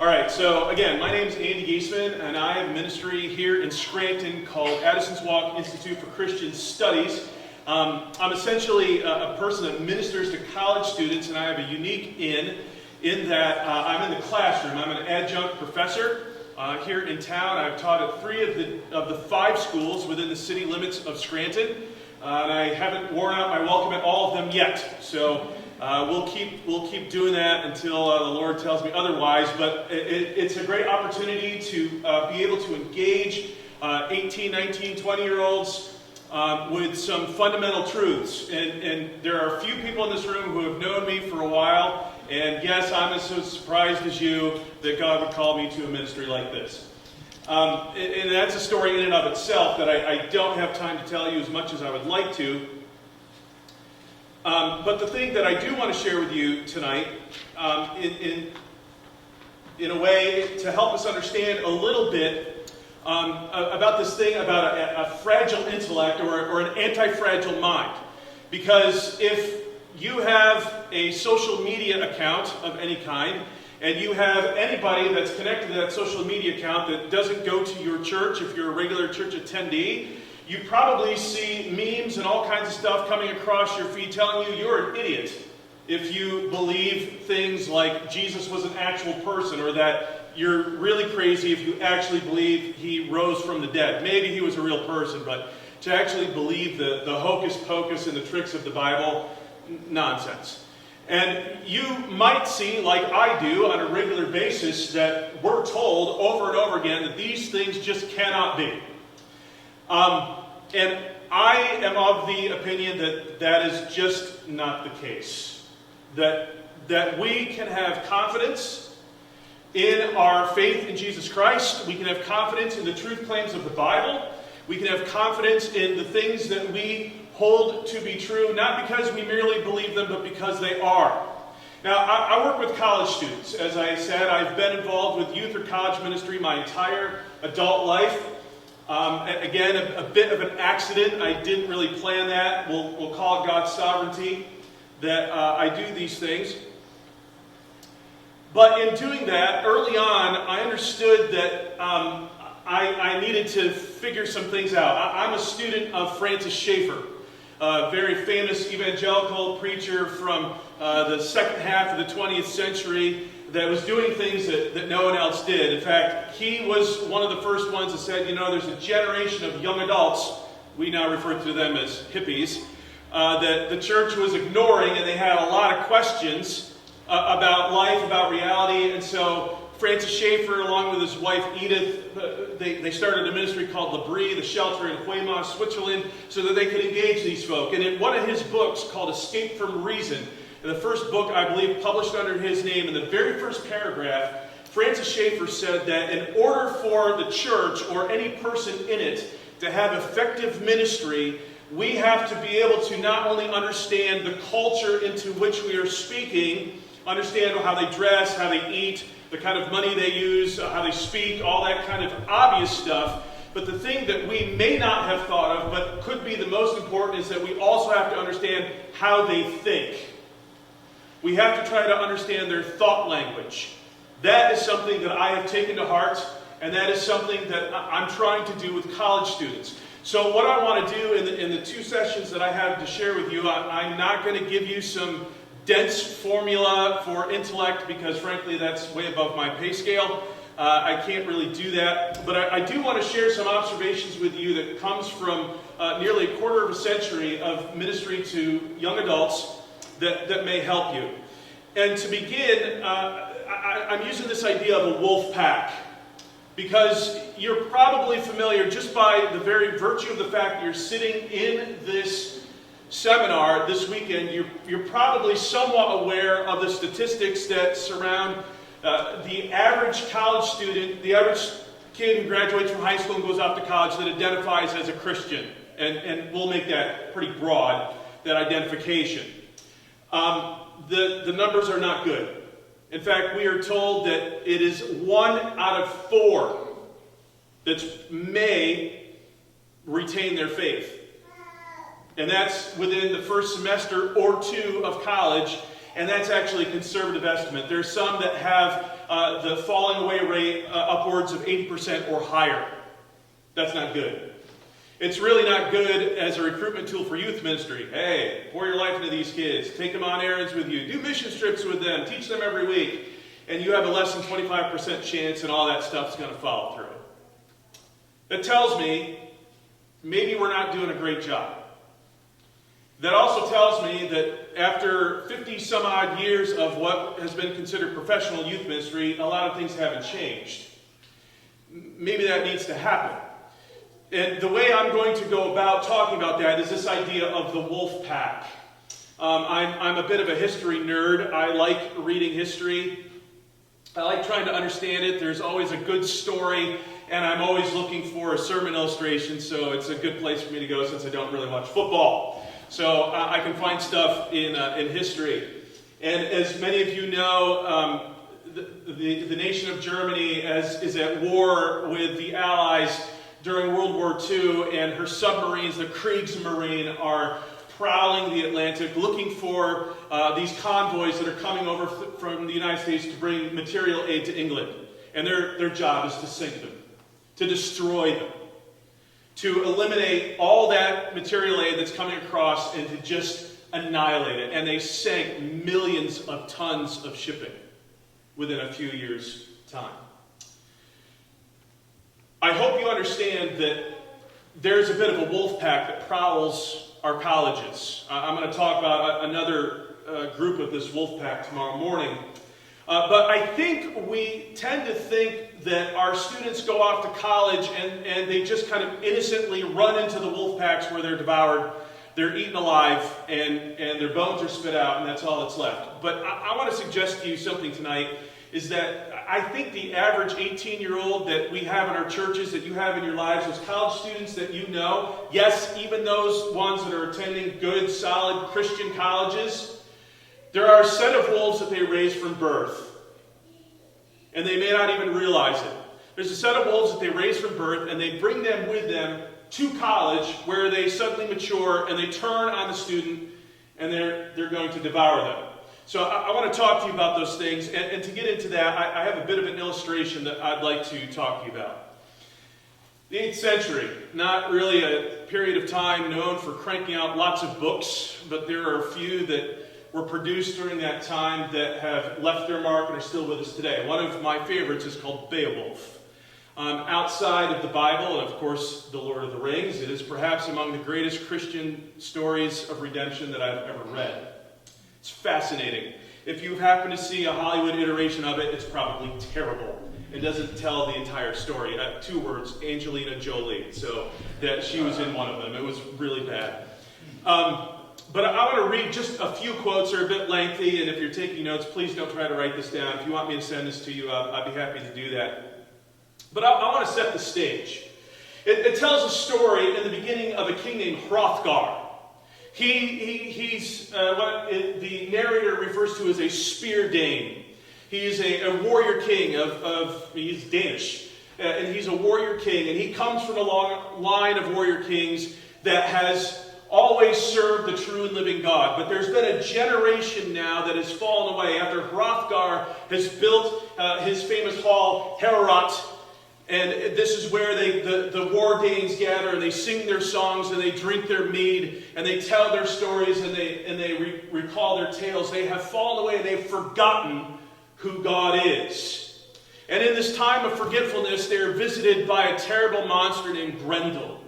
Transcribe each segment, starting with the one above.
All right, so again, my name is Andy Giessman, and I have a ministry here in Scranton called Addison's Walk Institute for Christian Studies. I'm essentially a person that ministers to college students, and I have a unique in that I'm in the classroom. I'm an adjunct professor here in town. I've taught at 3 of the 5 schools within the city limits of Scranton, and I haven't worn out my welcome at all of them yet. So we'll keep doing that until the Lord tells me otherwise. But it's a great opportunity to be able to engage 18, 19, 20-year-olds with some fundamental truths. And there are a few people in this room who have known me for a while. And yes, I'm as surprised as you that God would call me to a ministry like this. And that's a story in and of itself that I don't have time to tell you as much as I would like to. But the thing that I do want to share with you tonight, in a way to help us understand a little bit about this thing about a fragile intellect or an anti-fragile mind. Because if you have a social media account of any kind, and you have anybody that's connected to that social media account that doesn't go to your church, if you're a regular church attendee, you probably see memes and all kinds of stuff coming across your feed telling you you're an idiot if you believe things like Jesus was an actual person, or that you're really crazy if you actually believe he rose from the dead. Maybe he was a real person, but to actually believe the hocus pocus and the tricks of the Bible, nonsense. And you might see, like I do on a regular basis, that we're told over and over again that these things just cannot be. And I am of the opinion that that is just not the case. That we can have confidence in our faith in Jesus Christ. We can have confidence in the truth claims of the Bible. We can have confidence in the things that we hold to be true, not because we merely believe them, but because they are. Now, I work with college students. As I said, I've been involved with youth or college ministry my entire adult life. Again, a bit of an accident. I didn't really plan that. We'll call it God's sovereignty that I do these things. But in doing that, early on, I understood that I needed to figure some things out. I'm a student of Francis Schaeffer, a very famous evangelical preacher from the second half of the 20th century that was doing things that no one else did. In fact, he was one of the first ones that said, there's a generation of young adults, we now refer to them as hippies, that the church was ignoring, and they had a lot of questions about life, about reality. And so Francis Schaeffer, along with his wife Edith, they started a ministry called L'Abri, the shelter in Weymouth, Switzerland, so that they could engage these folk. And in one of his books called Escape from Reason, the first book, I believe, published under his name, in the very first paragraph, Francis Schaeffer said that in order for the church or any person in it to have effective ministry, we have to be able to not only understand the culture into which we are speaking, understand how they dress, how they eat, the kind of money they use, how they speak, all that kind of obvious stuff. But the thing that we may not have thought of, but could be the most important, is that we also have to understand how they think. We have to try to understand their thought language. That is something that I have taken to heart, and that is something that I'm trying to do with college students. So what I want to do in the 2 sessions that I have to share with you, I'm not going to give you some dense formula for intellect, because frankly that's way above my pay scale. I can't really do that. But I do want to share some observations with you that comes from nearly a quarter of a century of ministry to young adults that may help you. And to begin, I'm using this idea of a wolf pack, because you're probably familiar, just by the very virtue of the fact that you're sitting in this seminar this weekend, you're probably somewhat aware of the statistics that surround the average college student, the average kid who graduates from high school and goes off to college that identifies as a Christian. And we'll make that pretty broad, that identification. The numbers are not good. In fact, we are told that it is 1 out of 4 that may retain their faith. And that's within the first semester or 2 of college, and that's actually a conservative estimate. There's some that have the falling away rate upwards of 80% or higher. That's not good. It's really not good as a recruitment tool for youth ministry. Hey, pour your life into these kids. Take them on errands with you. Do mission trips with them. Teach them every week. And you have a less than 25% chance and all that stuff's going to follow through. That tells me maybe we're not doing a great job. That also tells me that after 50 some odd years of what has been considered professional youth ministry, a lot of things haven't changed. Maybe that needs to happen. And the way I'm going to go about talking about that is this idea of the wolf pack. I'm a bit of a history nerd. I like reading history. I like trying to understand it. There's always a good story, and I'm always looking for a sermon illustration, so it's a good place for me to go since I don't really watch football. So I can find stuff in history. And as many of you know, the nation of Germany is at war with the Allies during World War II, and her submarines, the Kriegsmarine, are prowling the Atlantic looking for these convoys that are coming over from the United States to bring material aid to England. And their job is to sink them, to destroy them, to eliminate all that material aid that's coming across and to just annihilate it. And they sank millions of tons of shipping within a few years' time. I hope you understand that there's a bit of a wolf pack that prowls our colleges. I'm going to talk about another group of this wolf pack tomorrow morning. But I think we tend to think that our students go off to college and they just kind of innocently run into the wolf packs where they're devoured, they're eaten alive, and their bones are spit out, and that's all that's left. But I want to suggest to you something tonight, is that I think the average 18-year-old that we have in our churches, that you have in your lives, those college students that you know, yes, even those ones that are attending good, solid Christian colleges, there are a set of wolves that they raise from birth. And they may not even realize it. There's a set of wolves that they raise from birth, and they bring them with them to college, where they suddenly mature, and they turn on the student, and they're going to devour them. So I want to talk to you about those things, and to get into that, I have a bit of an illustration that I'd like to talk to you about. The 8th century, not really a period of time known for cranking out lots of books, but there are a few that were produced during that time that have left their mark and are still with us today. One of my favorites is called Beowulf. Outside of the Bible, and of course the Lord of the Rings, it is perhaps among the greatest Christian stories of redemption that I've ever read. It's fascinating. If you happen to see a Hollywood iteration of it, it's probably terrible. It doesn't tell the entire story. 2 words, Angelina Jolie. So that she was in one of them. It was really bad. But I want to read just a few quotes. They're a bit lengthy, and if you're taking notes, please don't try to write this down. If you want me to send this to you, I'd be happy to do that. But I want to set the stage. It tells a story in the beginning of a king named Hrothgar. He's what the narrator refers to as a spear dane. He's a warrior king he's Danish, and he's a warrior king, and he comes from a long line of warrior kings that has always served the true and living God. But there's been a generation now that has fallen away after Hrothgar has built his famous hall, Heorot. And this is where the war Danes gather, and they sing their songs, and they drink their mead, and they tell their stories, and they recall their tales. They have fallen away, and they've forgotten who God is. And in this time of forgetfulness, they are visited by a terrible monster named Grendel.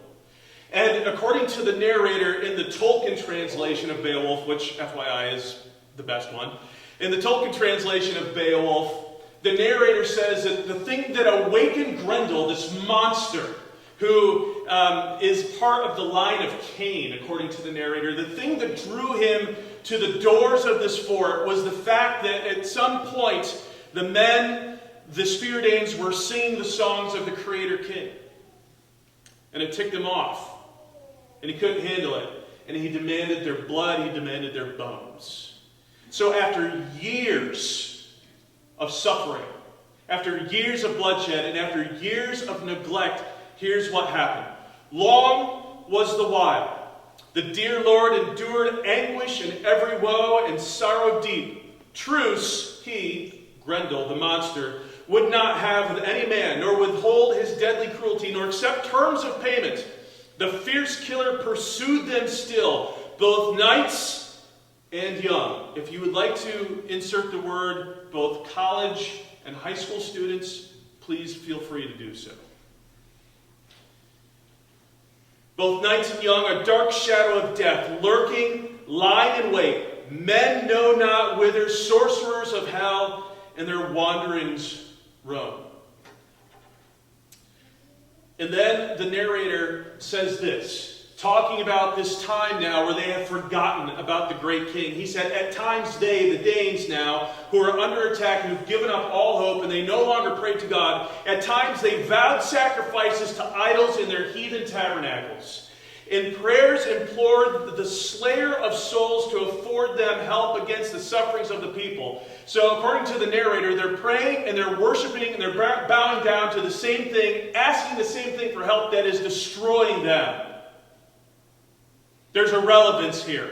And according to the narrator in the Tolkien translation of Beowulf, which FYI is the best one, in the Tolkien translation of Beowulf, the narrator says that the thing that awakened Grendel, this monster, who is part of the line of Cain, according to the narrator, the thing that drew him to the doors of this fort was the fact that at some point the Spear Danes, were singing the songs of the Creator King. And it ticked him off. And he couldn't handle it. And he demanded their blood, he demanded their bones. So after years of suffering, after years of bloodshed, and after years of neglect, here's what happened. Long was the while. The dear Lord endured anguish and every woe and sorrow deep. Truce, he, Grendel, the monster, would not have with any man, nor withhold his deadly cruelty, nor accept terms of payment. The fierce killer pursued them still, both knights and young. If you would like to insert the word both college and high school students, please feel free to do so. Both knights and young, a dark shadow of death, lurking, lying in wait. Men know not whither, sorcerers of hell, and their wanderings roam. And then the narrator says this, talking about this time now where they have forgotten about the great king. He said, at times they, the Danes now, who are under attack and who've given up all hope and they no longer pray to God, at times they vowed sacrifices to idols in their heathen tabernacles. In prayers implored the slayer of souls to afford them help against the sufferings of the people. So according to the narrator, they're praying and they're worshiping and they're bowing down to the same thing, asking the same thing for help that is destroying them. There's a relevance here.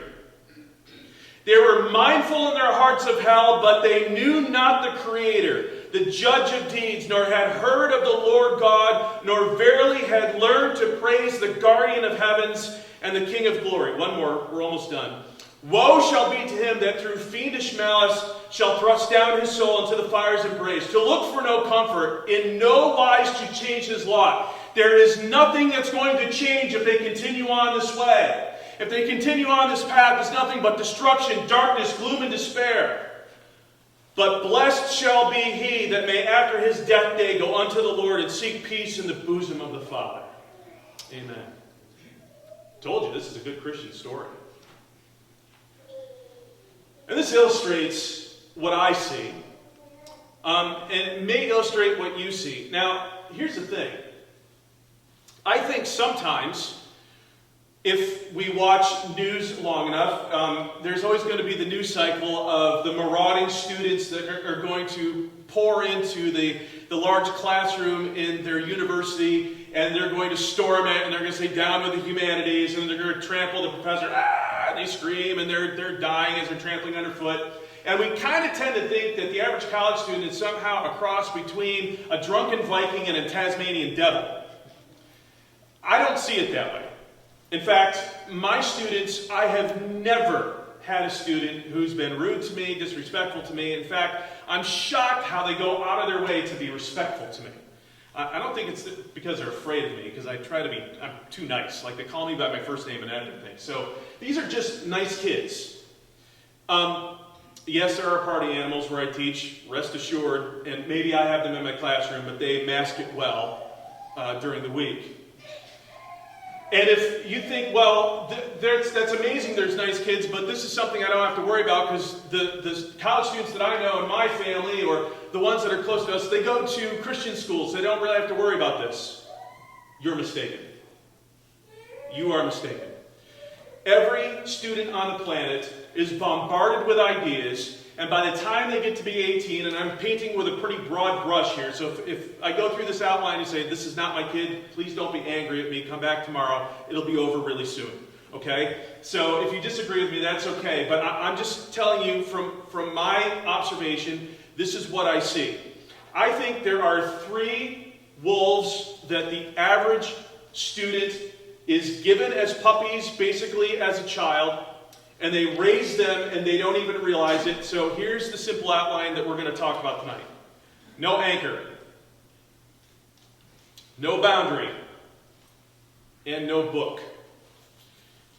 They were mindful in their hearts of hell, but they knew not the Creator, the judge of deeds, nor had heard of the Lord God, nor verily had learned to praise the guardian of heavens and the King of glory. One more, we're almost done. Woe shall be to him that through fiendish malice shall thrust down his soul into the fire's embrace, to look for no comfort, in no wise to change his lot. There is nothing that's going to change if they continue on this way. If they continue on this path, it's nothing but destruction, darkness, gloom, and despair. But blessed shall be he that may after his death day go unto the Lord and seek peace in the bosom of the Father. Amen. Told you, this is a good Christian story. And this illustrates what I see. And it may illustrate what you see. Now, here's the thing. I think sometimes, if we watch news long enough, there's always going to be the news cycle of the marauding students that are going to pour into the large classroom in their university, and they're going to storm it, and they're going to say, down with the humanities, and they're going to trample the professor, and they scream, and they're dying as they're trampling underfoot. And we kind of tend to think that the average college student is somehow a cross between a drunken Viking and a Tasmanian devil. I don't see it that way. In fact, my students, I have never had a student who's been rude to me, disrespectful to me. In fact, I'm shocked how they go out of their way to be respectful to me. I don't think it's because they're afraid of me, because I'm too nice. Like, they call me by my first name and everything. So these are just nice kids. Yes, there are party animals where I teach, rest assured, and maybe I have them in my classroom, but they mask it well during the week. And if you think, well, that's amazing there's nice kids, but this is something I don't have to worry about because the college students that I know in my family or the ones that are close to us, they go to Christian schools. They don't really have to worry about this. You're mistaken. You are mistaken. Every student on the planet is bombarded with ideas, and by the time they get to be 18, and I'm painting with a pretty broad brush here, so if I go through this outline and say, this is not my kid, please don't be angry at me, come back tomorrow, it'll be over really soon, okay? So if you disagree with me, that's okay, but I'm just telling you from my observation, this is what I see. I think there are 3 wolves that the average student is given as puppies, basically as a child, and they raise them and they don't even realize it. So here's the simple outline that we're going to talk about tonight. No anchor, no boundary, and no book.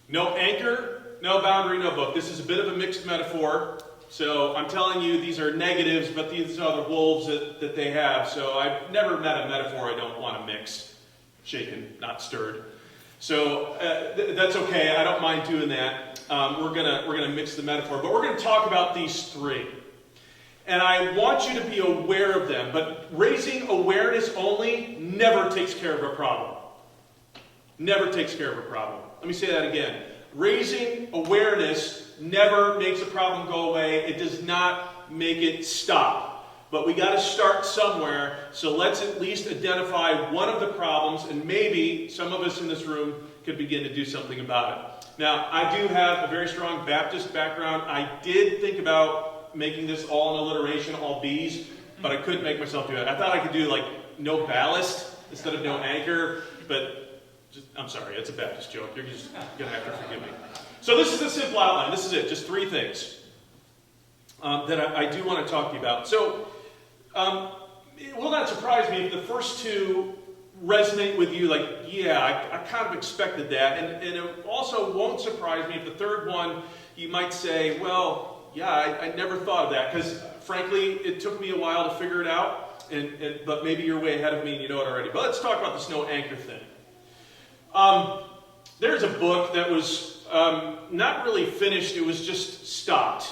No anchor, no boundary, no book. This is a bit of a mixed metaphor. So I'm telling you these are negatives, but these are the wolves that they have. So I've never met a metaphor I don't want to mix. Shaken, not stirred. So that's okay. I don't mind doing that. We're gonna mix the metaphor, but we're gonna talk about these 3, and I want you to be aware of them. But raising awareness only never takes care of a problem. Never takes care of a problem. Let me say that again. Raising awareness never makes a problem go away. It does not make it stop. But we got to start somewhere, so let's at least identify one of the problems, and maybe some of us in this room could begin to do something about it. Now, I do have a very strong Baptist background. I did think about making this all in alliteration, all B's, but I couldn't make myself do it. I thought I could do like no ballast instead of no anchor, but I'm sorry, it's a Baptist joke. You're just going to have to forgive me. So this is the simple outline. This is it, just 3 things that I do want to talk to you about. So it will not surprise me if the first 2 resonate with you, like, yeah, I kind of expected that. And it also won't surprise me if the 3rd one, you might say, well, yeah, I never thought of that, because frankly, it took me a while to figure it out, but maybe you're way ahead of me and you know it already. But let's talk about this no anchor thing. There's a book that was not really finished, it was just stopped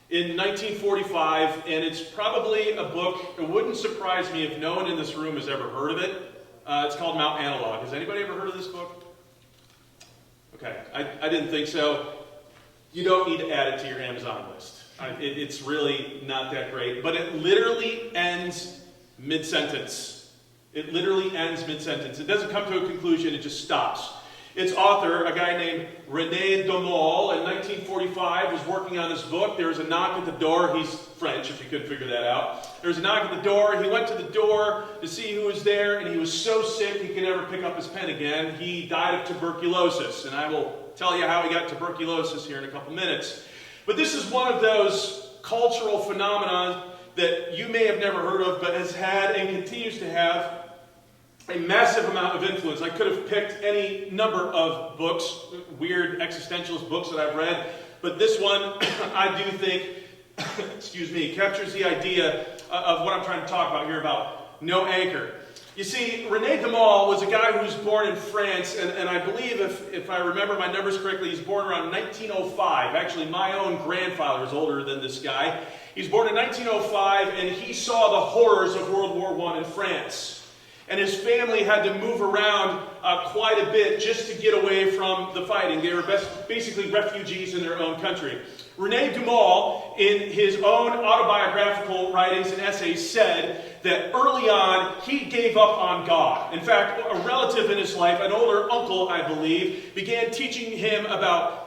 in 1945, and it's probably a book, it wouldn't surprise me if no one in this room has ever heard of it. It's called Mount Analog. Has anybody ever heard of this book? Okay, I didn't think so. You don't need to add it to your Amazon list. It's really not that great, but it literally ends mid-sentence. It literally ends mid-sentence. It doesn't come to a conclusion, it just stops. Its author, a guy named René Dumont, in 1945 was working on this book. There was a knock at the door. He's French, if you couldn't figure that out. There was a knock at the door. He went to the door to see who was there, and he was so sick he could never pick up his pen again. He died of tuberculosis, and I will tell you how he got tuberculosis here in a couple minutes. But this is one of those cultural phenomena that you may have never heard of, but has had and continues to have a massive amount of influence. I could have picked any number of books, weird existentialist books that I've read, but this one I do think, captures the idea of what I'm trying to talk about here about no anchor. You see, René Dumont was a guy who was born in France, and I believe, if I remember my numbers correctly, he's born around 1905. Actually, my own grandfather is older than this guy. He's born in 1905, and he saw the horrors of World War I in France. And his family had to move around quite a bit just to get away from the fighting. They were basically refugees in their own country. René Dumont, in his own autobiographical writings and essays, said that early on, he gave up on God. In fact, a relative in his life, an older uncle, I believe, began teaching him about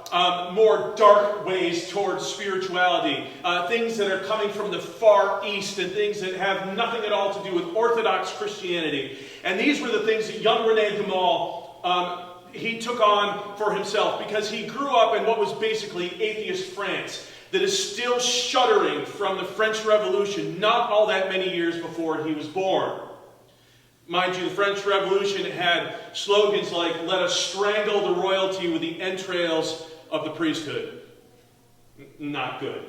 more dark ways towards spirituality, things that are coming from the Far East and things that have nothing at all to do with Orthodox Christianity. And these were the things that young René Dumont he took on for himself, because he grew up in what was basically atheist France that is still shuddering from the French Revolution not all that many years before he was born. Mind you, the French Revolution had slogans like, "Let us strangle the royalty with the entrails of the priesthood." Not good.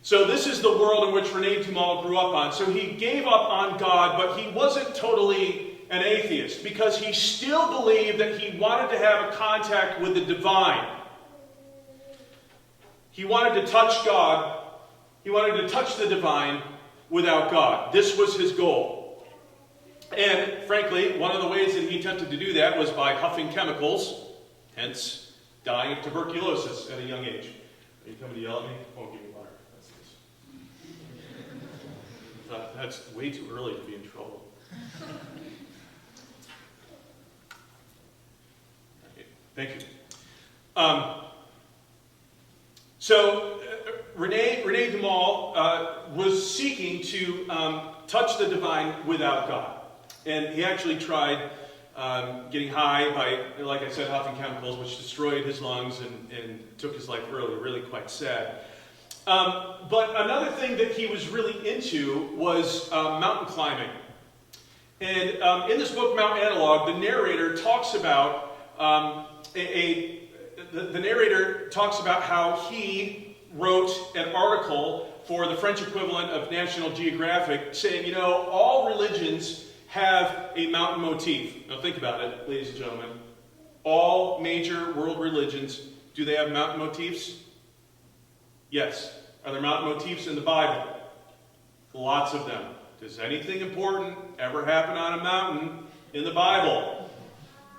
So this is the world in which René Dumont grew up on. So he gave up on God, but he wasn't totally an atheist, because he still believed that he wanted to have a contact with the divine. He wanted to touch God. He wanted to touch the divine without God. This was his goal. And frankly, one of the ways that he attempted to do that was by huffing chemicals, hence dying of tuberculosis at a young age. Are you coming to yell at me? Won't give me water. That's way too early to be in trouble. Okay, thank you. So René Dumont was seeking to touch the divine without God. And he actually tried getting high by, like I said, huffing chemicals, which destroyed his lungs and took his life early, really quite sad. But another thing that he was really into was mountain climbing. And in this book, Mount Analog, the narrator talks about the narrator talks about how he wrote an article for the French equivalent of National Geographic saying, you know, all religions have a mountain motif. Now think about it, ladies and gentlemen. All major world religions, do they have mountain motifs? Yes. Are there mountain motifs in the Bible? Lots of them. Does anything important ever happen on a mountain in the Bible?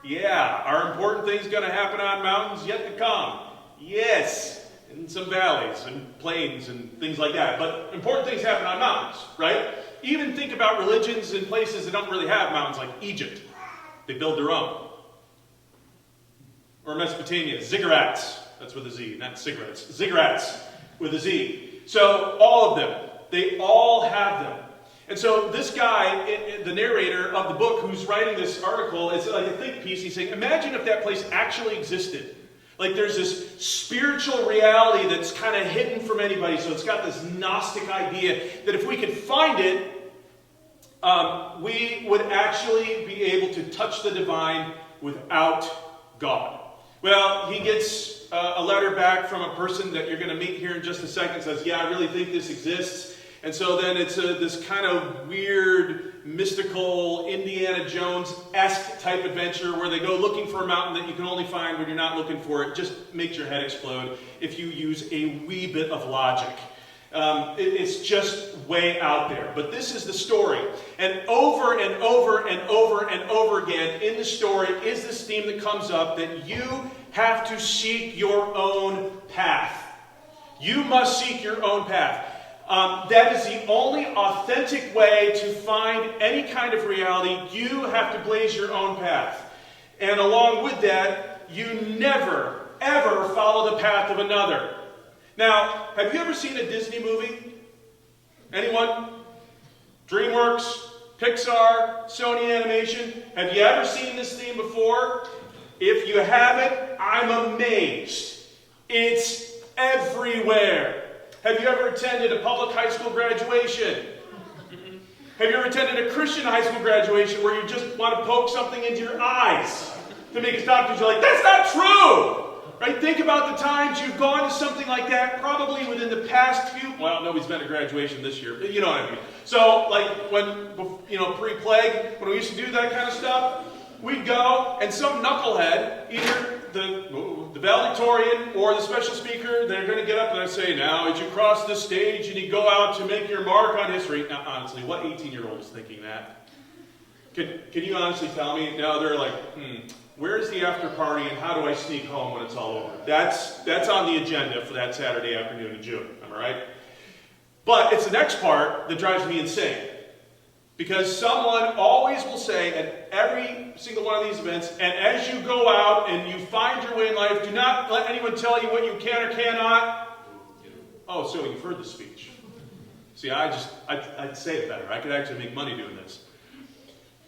Yeah. Are important things going to happen on mountains yet to come? Yes. In some valleys and plains and things like that. But important things happen on mountains, right? Even think about religions in places that don't really have mountains, like Egypt. They build their own. Or Mesopotamia, ziggurats. That's with a Z, not cigarettes. Ziggurats. with a Z. So all of them, they all have them. And so this guy, the narrator of the book who's writing this article, is like a think piece. He's saying, imagine if that place actually existed. Like there's this spiritual reality that's kind of hidden from anybody. So it's got this Gnostic idea that if we could find it, we would actually be able to touch the divine without God. Well, he gets a letter back from a person that you're going to meet here in just a second. Says, yeah, I really think this exists. And so then it's this kind of weird, mystical, Indiana Jones-esque type adventure where they go looking for a mountain that you can only find when you're not looking for it. Just makes your head explode if you use a wee bit of logic. It's just way out there. But this is the story. And over and over and over and over again in the story is this theme that comes up that you have to seek your own path. You must seek your own path. That is the only authentic way to find any kind of reality. You have to blaze your own path. And along with that, you never, ever follow the path of another. Now, have you ever seen a Disney movie? Anyone? DreamWorks, Pixar, Sony Animation? Have you ever seen this theme before? If you haven't, I'm amazed. It's everywhere. Have you ever attended a public high school graduation? Have you ever attended a Christian high school graduation where you just want to poke something into your eyes to make it stop because you're like, that's not true! Right? Think about the times you've gone to something like that, probably within the past few, well, nobody's been to graduation this year, but you know what I mean. So, like when, pre-plague, when we used to do that kind of stuff, we'd go and some knucklehead, either the valedictorian or the special speaker, they're going to get up and say, now, as you cross this stage and you go out to make your mark on history. Now, honestly, what 18-year-old is thinking that? Can you honestly tell me? Now they're like, where's the after party and how do I sneak home when it's all over? That's on the agenda for that Saturday afternoon in June. Am I right? But it's the next part that drives me insane. Because someone always will say at every single one of these events, and as you go out and you find your way in life, do not let anyone tell you what you can or cannot. Oh, so you've heard the speech. See, I'd say it better. I could actually make money doing this.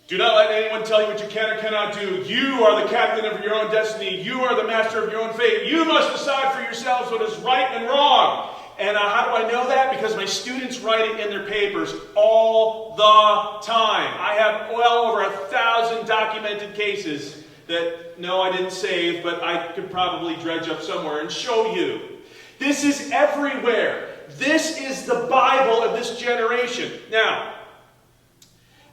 Do not let anyone tell you what you can or cannot do. You are the captain of your own destiny. You are the master of your own fate. You must decide for yourselves what is right and wrong. And how do I know that? Because my students write it in their papers all the time. I have well over 1,000 documented cases that, no, I didn't save, but I could probably dredge up somewhere and show you. This is everywhere. This is the Bible of this generation. Now,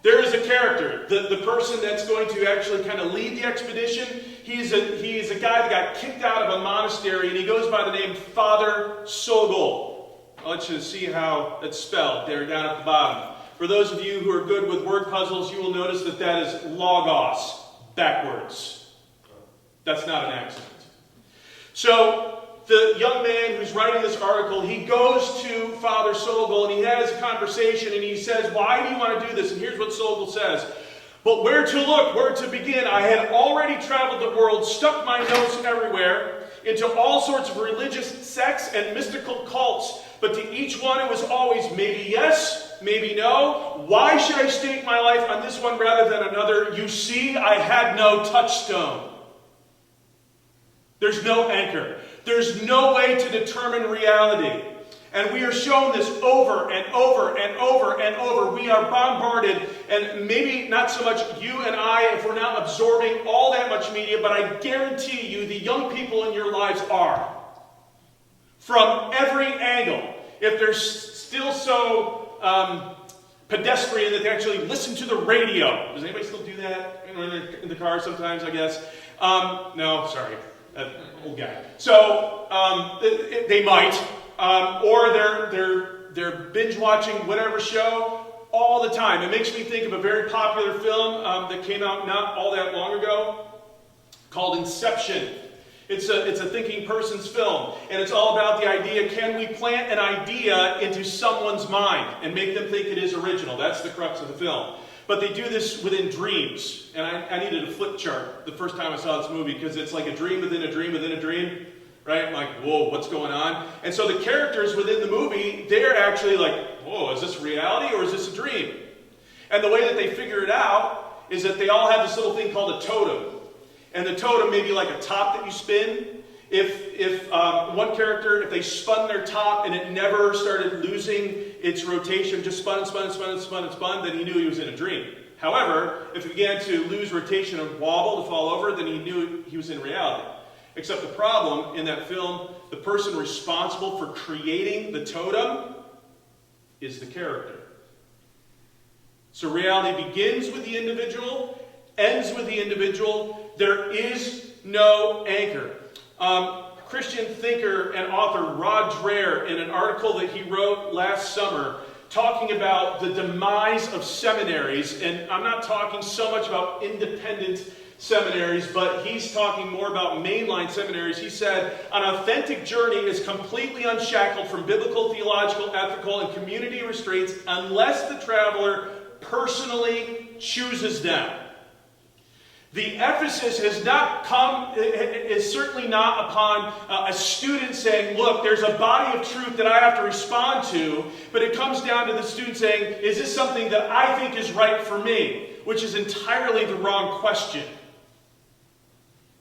there is a character, the person that's going to actually kind of lead the expedition. He's a guy that got kicked out of a monastery, and he goes by the name Father Sogol. I'll let you see how it's spelled there down at the bottom. For those of you who are good with word puzzles, you will notice that that is logos, backwards. That's not an accident. So, the young man who's writing this article, he goes to Father Sogol and he has a conversation and he says, why do you want to do this? And here's what Sogol says. But where to look, where to begin? I had already traveled the world, stuck my nose everywhere, into all sorts of religious sects and mystical cults. But to each one it was always maybe yes, maybe no. Why should I stake my life on this one rather than another? You see, I had no touchstone. There's no anchor. There's no way to determine reality. And we are shown this over and over and over and over. We are bombarded, and maybe not so much you and I if we're not absorbing all that much media, but I guarantee you the young people in your lives are. From every angle. If they're still so pedestrian that they actually listen to the radio. Does anybody still do that in the car sometimes, I guess? No, sorry. Old guy. So they might, or they're binge watching whatever show all the time. It makes me think of a very popular film that came out not all that long ago called Inception. It's a thinking person's film, and it's all about the idea: can we plant an idea into someone's mind and make them think it is original? That's the crux of the film. But they do this within dreams. And I needed a flip chart the first time I saw this movie because it's like a dream within a dream within a dream. right? I'm like, whoa, what's going on? And so the characters within the movie, they're actually like, whoa, is this reality or is this a dream? And the way that they figure it out is that they all have this little thing called a totem. And the totem may be like a top that you spin. If one character, if they spun their top and it never started losing its rotation, just spun and spun and spun and spun and spun, then he knew he was in a dream. However, if it began to lose rotation and wobble to fall over, then he knew he was in reality. Except the problem in that film, the person responsible for creating the totem is the character. So reality begins with the individual, ends with the individual. There is no anchor. Christian thinker and author Rod Dreher, in an article that he wrote last summer, talking about the demise of seminaries, and I'm not talking so much about independent seminaries, but he's talking more about mainline seminaries. He said, an authentic journey is completely unshackled from biblical, theological, ethical, and community restraints unless the traveler personally chooses them. The emphasis has not come, is certainly not upon a student saying, look, there's a body of truth that I have to respond to, but it comes down to the student saying, is this something that I think is right for me? Which is entirely the wrong question.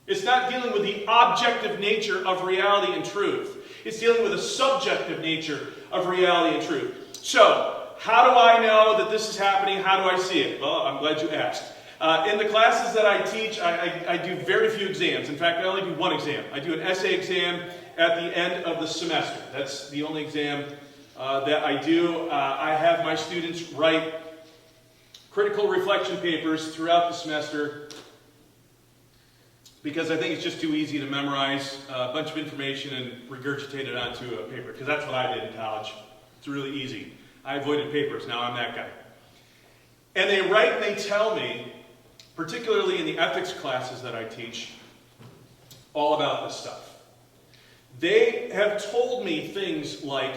It's not dealing with the objective nature of reality and truth. It's dealing with the subjective nature of reality and truth. So, how do I know that this is happening? How do I see it? Well, I'm glad you asked. In the classes that I teach, I do very few exams. In fact, I only do one exam. I do an essay exam at the end of the semester. That's the only exam that I do. I have my students write critical reflection papers throughout the semester because I think it's just too easy to memorize a bunch of information and regurgitate it onto a paper, because that's what I did in college. It's really easy. I avoided papers. Now I'm that guy. And they write and they tell me, particularly in the ethics classes that I teach, all about this stuff. They have told me things like,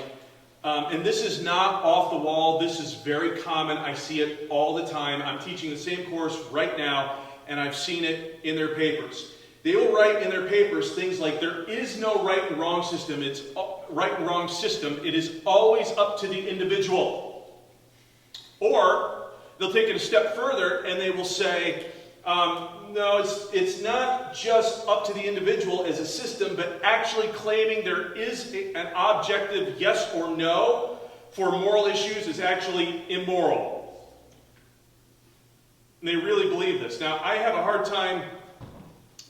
and this is not off the wall, this is very common, I see it all the time. I'm teaching the same course right now, and I've seen it in their papers. They will write in their papers things like, there is no right and wrong system, it's right and wrong system, it is always up to the individual. Or, they'll take it a step further and they will say, no, it's not just up to the individual as a system, but actually claiming there is an objective yes or no for moral issues is actually immoral. And they really believe this. Now, I have a hard time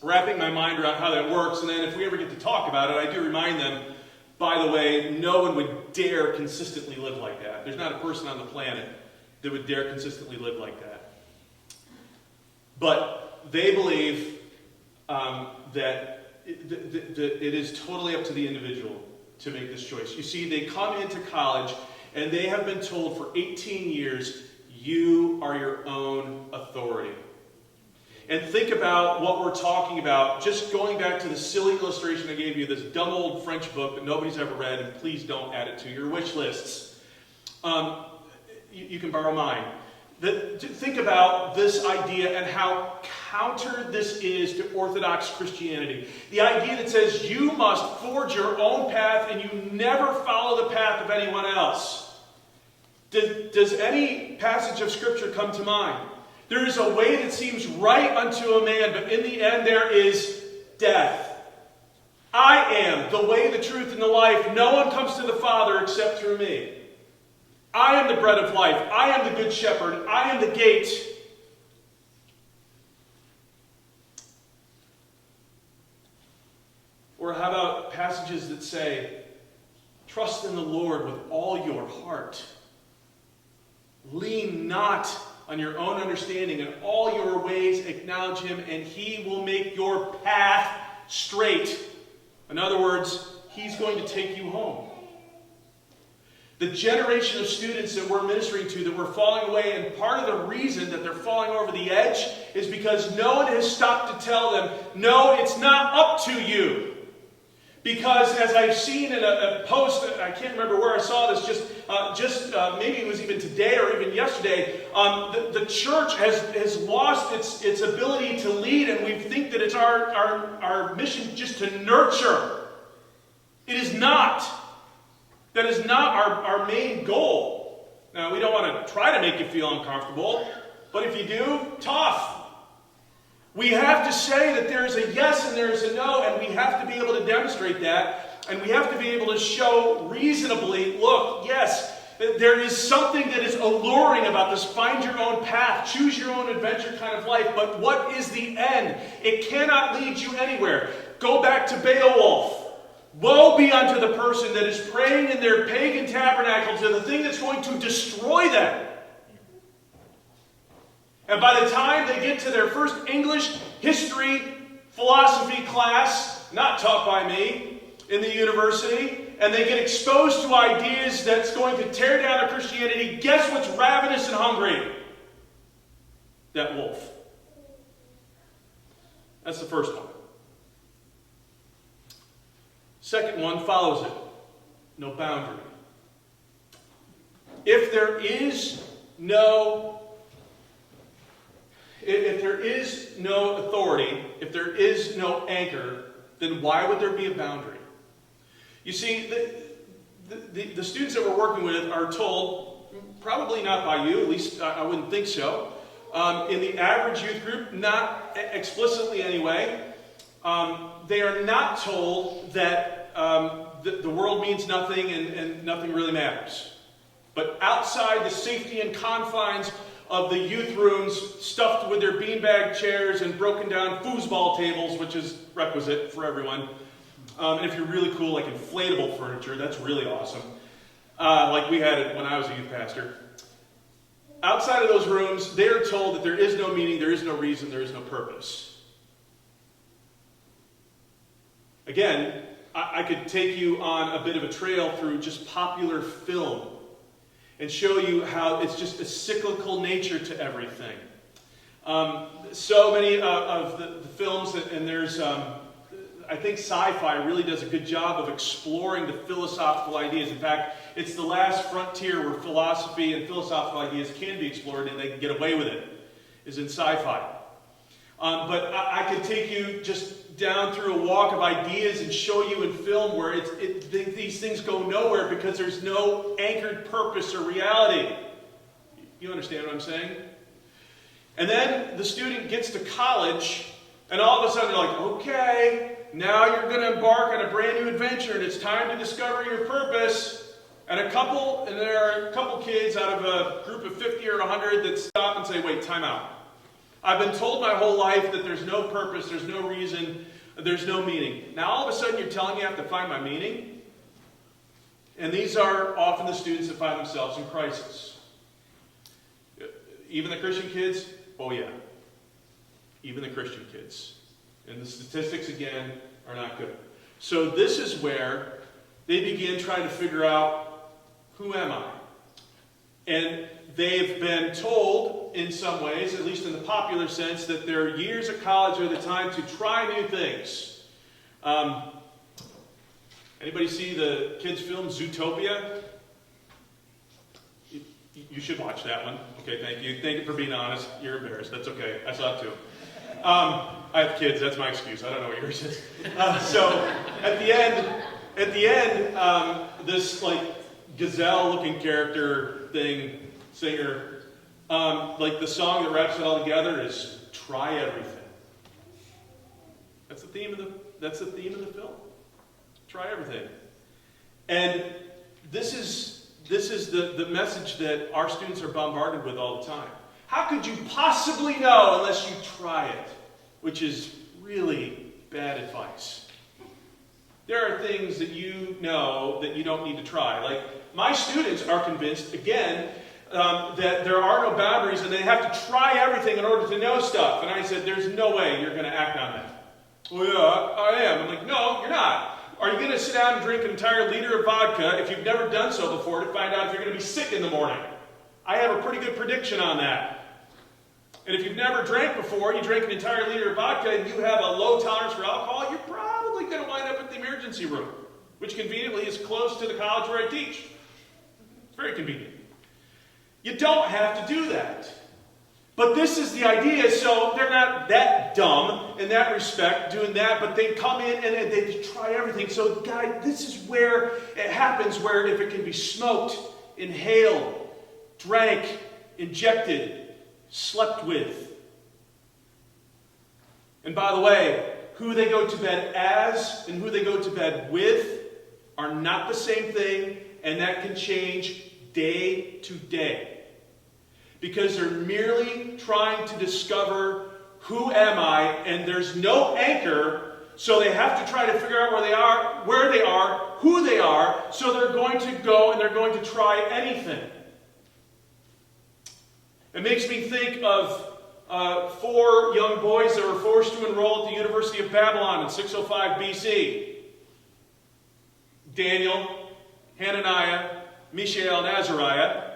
wrapping my mind around how that works, and then if we ever get to talk about it, I do remind them, by the way, no one would dare consistently live like that. There's not a person on the planet that would dare consistently live like that. But they believe that it is totally up to the individual to make this choice. You see, they come into college and they have been told for 18 years, you are your own authority. And think about what we're talking about, just going back to the silly illustration I gave you, this dumb old French book that nobody's ever read, and please don't add it to your wish lists. You can borrow mine. Think about this idea and how counter this is to Orthodox Christianity. The idea that says you must forge your own path and you never follow the path of anyone else. Does any passage of Scripture come to mind? There is a way that seems right unto a man, but in the end there is death. I am the way, the truth, and the life. No one comes to the Father except through me. I am the bread of life. I am the good shepherd. I am the gate. Or how about passages that say, trust in the Lord with all your heart. Lean not on your own understanding. In all your ways acknowledge Him, and He will make your path straight. In other words, He's going to take you home. The generation of students that we're ministering to that we're falling away, and part of the reason that they're falling over the edge is because no one has stopped to tell them, no, it's not up to you. Because as I've seen in a post, I can't remember where I saw this, maybe it was even today or even yesterday, the church has lost its ability to lead, and we think that it's our mission just to nurture. not. That is not our main goal. Now, we don't want to try to make you feel uncomfortable, but if you do, tough. We have to say that there is a yes and there is a no, and we have to be able to demonstrate that, and we have to be able to show reasonably, look, yes, there is something that is alluring about this find your own path, choose your own adventure kind of life, but what is the end? It cannot lead you anywhere. Go back to Beowulf. Woe be unto the person that is praying in their pagan tabernacle to the thing that's going to destroy them. And by the time they get to their first English, history, philosophy class, not taught by me, in the university, and they get exposed to ideas that's going to tear down their Christianity, guess what's ravenous and hungry? That wolf. That's the first one. Second one follows it. No boundary. If there is no authority, if there is no anchor, then why would there be a boundary? You see, the students that we're working with are told, probably not by you, at least I wouldn't think so, in the average youth group, not explicitly anyway, they are not told that the world means nothing and nothing really matters. But outside the safety and confines of the youth rooms, stuffed with their beanbag chairs and broken down foosball tables, which is requisite for everyone. And if you're really cool, like inflatable furniture, that's really awesome. Like we had it when I was a youth pastor. Outside of those rooms, they are told that there is no meaning, there is no reason, there is no purpose. Again, I could take you on a bit of a trail through just popular film and show you how it's just a cyclical nature to everything. So many of the films, and there's, I think sci-fi really does a good job of exploring the philosophical ideas. In fact, it's the last frontier where philosophy and philosophical ideas can be explored and they can get away with it, is in sci-fi. But I could take you just down through a walk of ideas and show you in film where these things go nowhere because there's no anchored purpose or reality. You understand what I'm saying? And then the student gets to college, and all of a sudden they're like, okay, now you're going to embark on a brand new adventure, and it's time to discover your purpose. And there are a couple kids out of a group of 50 or 100 that stop and say, wait, time out. I've been told my whole life that there's no purpose, there's no reason, there's no meaning. Now all of a sudden you're telling me I have to find my meaning? And these are often the students that find themselves in crisis. Even the Christian kids? Oh yeah. Even the Christian kids. And the statistics, again, are not good. So this is where they begin trying to figure out, who am I? And they've been told, in some ways, at least in the popular sense, that their years at college are the time to try new things. Anybody see the kids' film Zootopia? You should watch that one. Okay, thank you. Thank you for being honest. You're embarrassed. That's okay. I saw it too. I have kids. That's my excuse. I don't know what yours is. So at the end, this like gazelle-looking character thing, singer, like the song that wraps it all together is "Try Everything." That's the theme of the film. Try everything, and this is the message that our students are bombarded with all the time. How could you possibly know unless you try it? Which is really bad advice. There are things that you know that you don't need to try. Like, my students are convinced, again, that there are no boundaries and they have to try everything in order to know stuff. And I said, there's no way you're going to act on that. Well, yeah, I am. I'm like, no, you're not. Are you going to sit down and drink an entire liter of vodka if you've never done so before to find out if you're going to be sick in the morning? I have a pretty good prediction on that. And if you've never drank before, you drink an entire liter of vodka and you have a low tolerance for alcohol, you're probably going to wind up at the emergency room, which conveniently is close to the college where I teach. It's very convenient. You don't have to do that. But this is the idea, so they're not that dumb in that respect, doing that, but they come in and they try everything. So, guys, this is where it happens, where if it can be smoked, inhaled, drank, injected, slept with. And by the way, who they go to bed as and who they go to bed with are not the same thing, and that can change day to day. Because they're merely trying to discover, who am I? And there's no anchor, so they have to try to figure out where they are, who they are, so they're going to go and they're going to try anything. It makes me think of 4 young boys that were forced to enroll at the University of Babylon in 605 BC. Daniel, Hananiah, Mishael, and Azariah.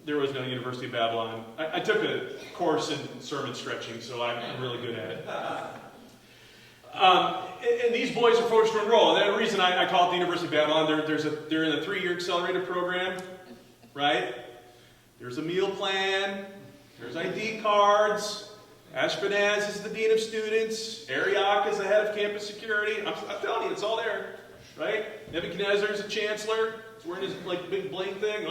There was no University of Babylon. I took a course in sermon stretching, so I'm really good at it. And these boys are forced to enroll. And the reason I call it the University of Babylon, they're in a 3-year accelerated program, right? There's a meal plan. There's ID cards. Ashpenaz is the dean of students. Arioch is the head of campus security. I'm telling you, it's all there, right? Nebuchadnezzar is a chancellor. He's wearing his big bling thing.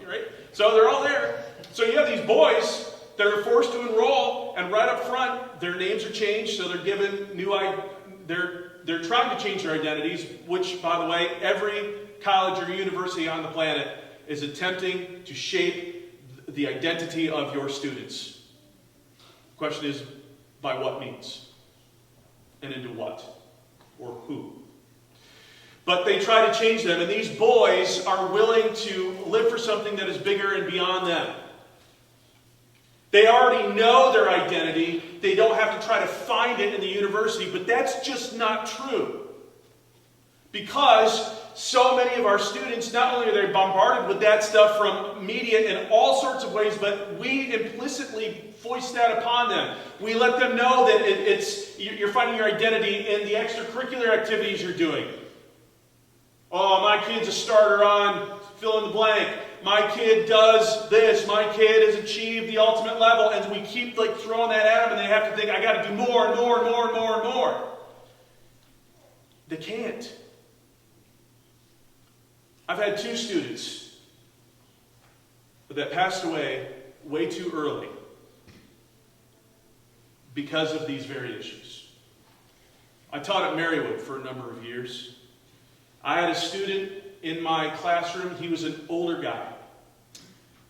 Right? So they're all there. So you have these boys that are forced to enroll, and right up front, their names are changed, so they're given they're trying to change their identities, which, by the way, every college or university on the planet is attempting to shape the identity of your students. The question is, by what means? And into what? Or who? But they try to change them, and these boys are willing to live for something that is bigger and beyond them. They already know their identity. They don't have to try to find it in the university, but that's just not true. Because so many of our students, not only are they bombarded with that stuff from media in all sorts of ways, but we implicitly foist that upon them. We let them know that you're finding your identity in the extracurricular activities you're doing. Oh, my kid's a starter on fill in the blank. My kid does this. My kid has achieved the ultimate level. And we keep throwing that at them, and they have to think, I got to do more and more and more and more and more. They can't. I've had 2 students that passed away way too early because of these very issues. I taught at Marywood for a number of years. I had a student in my classroom. He was an older guy.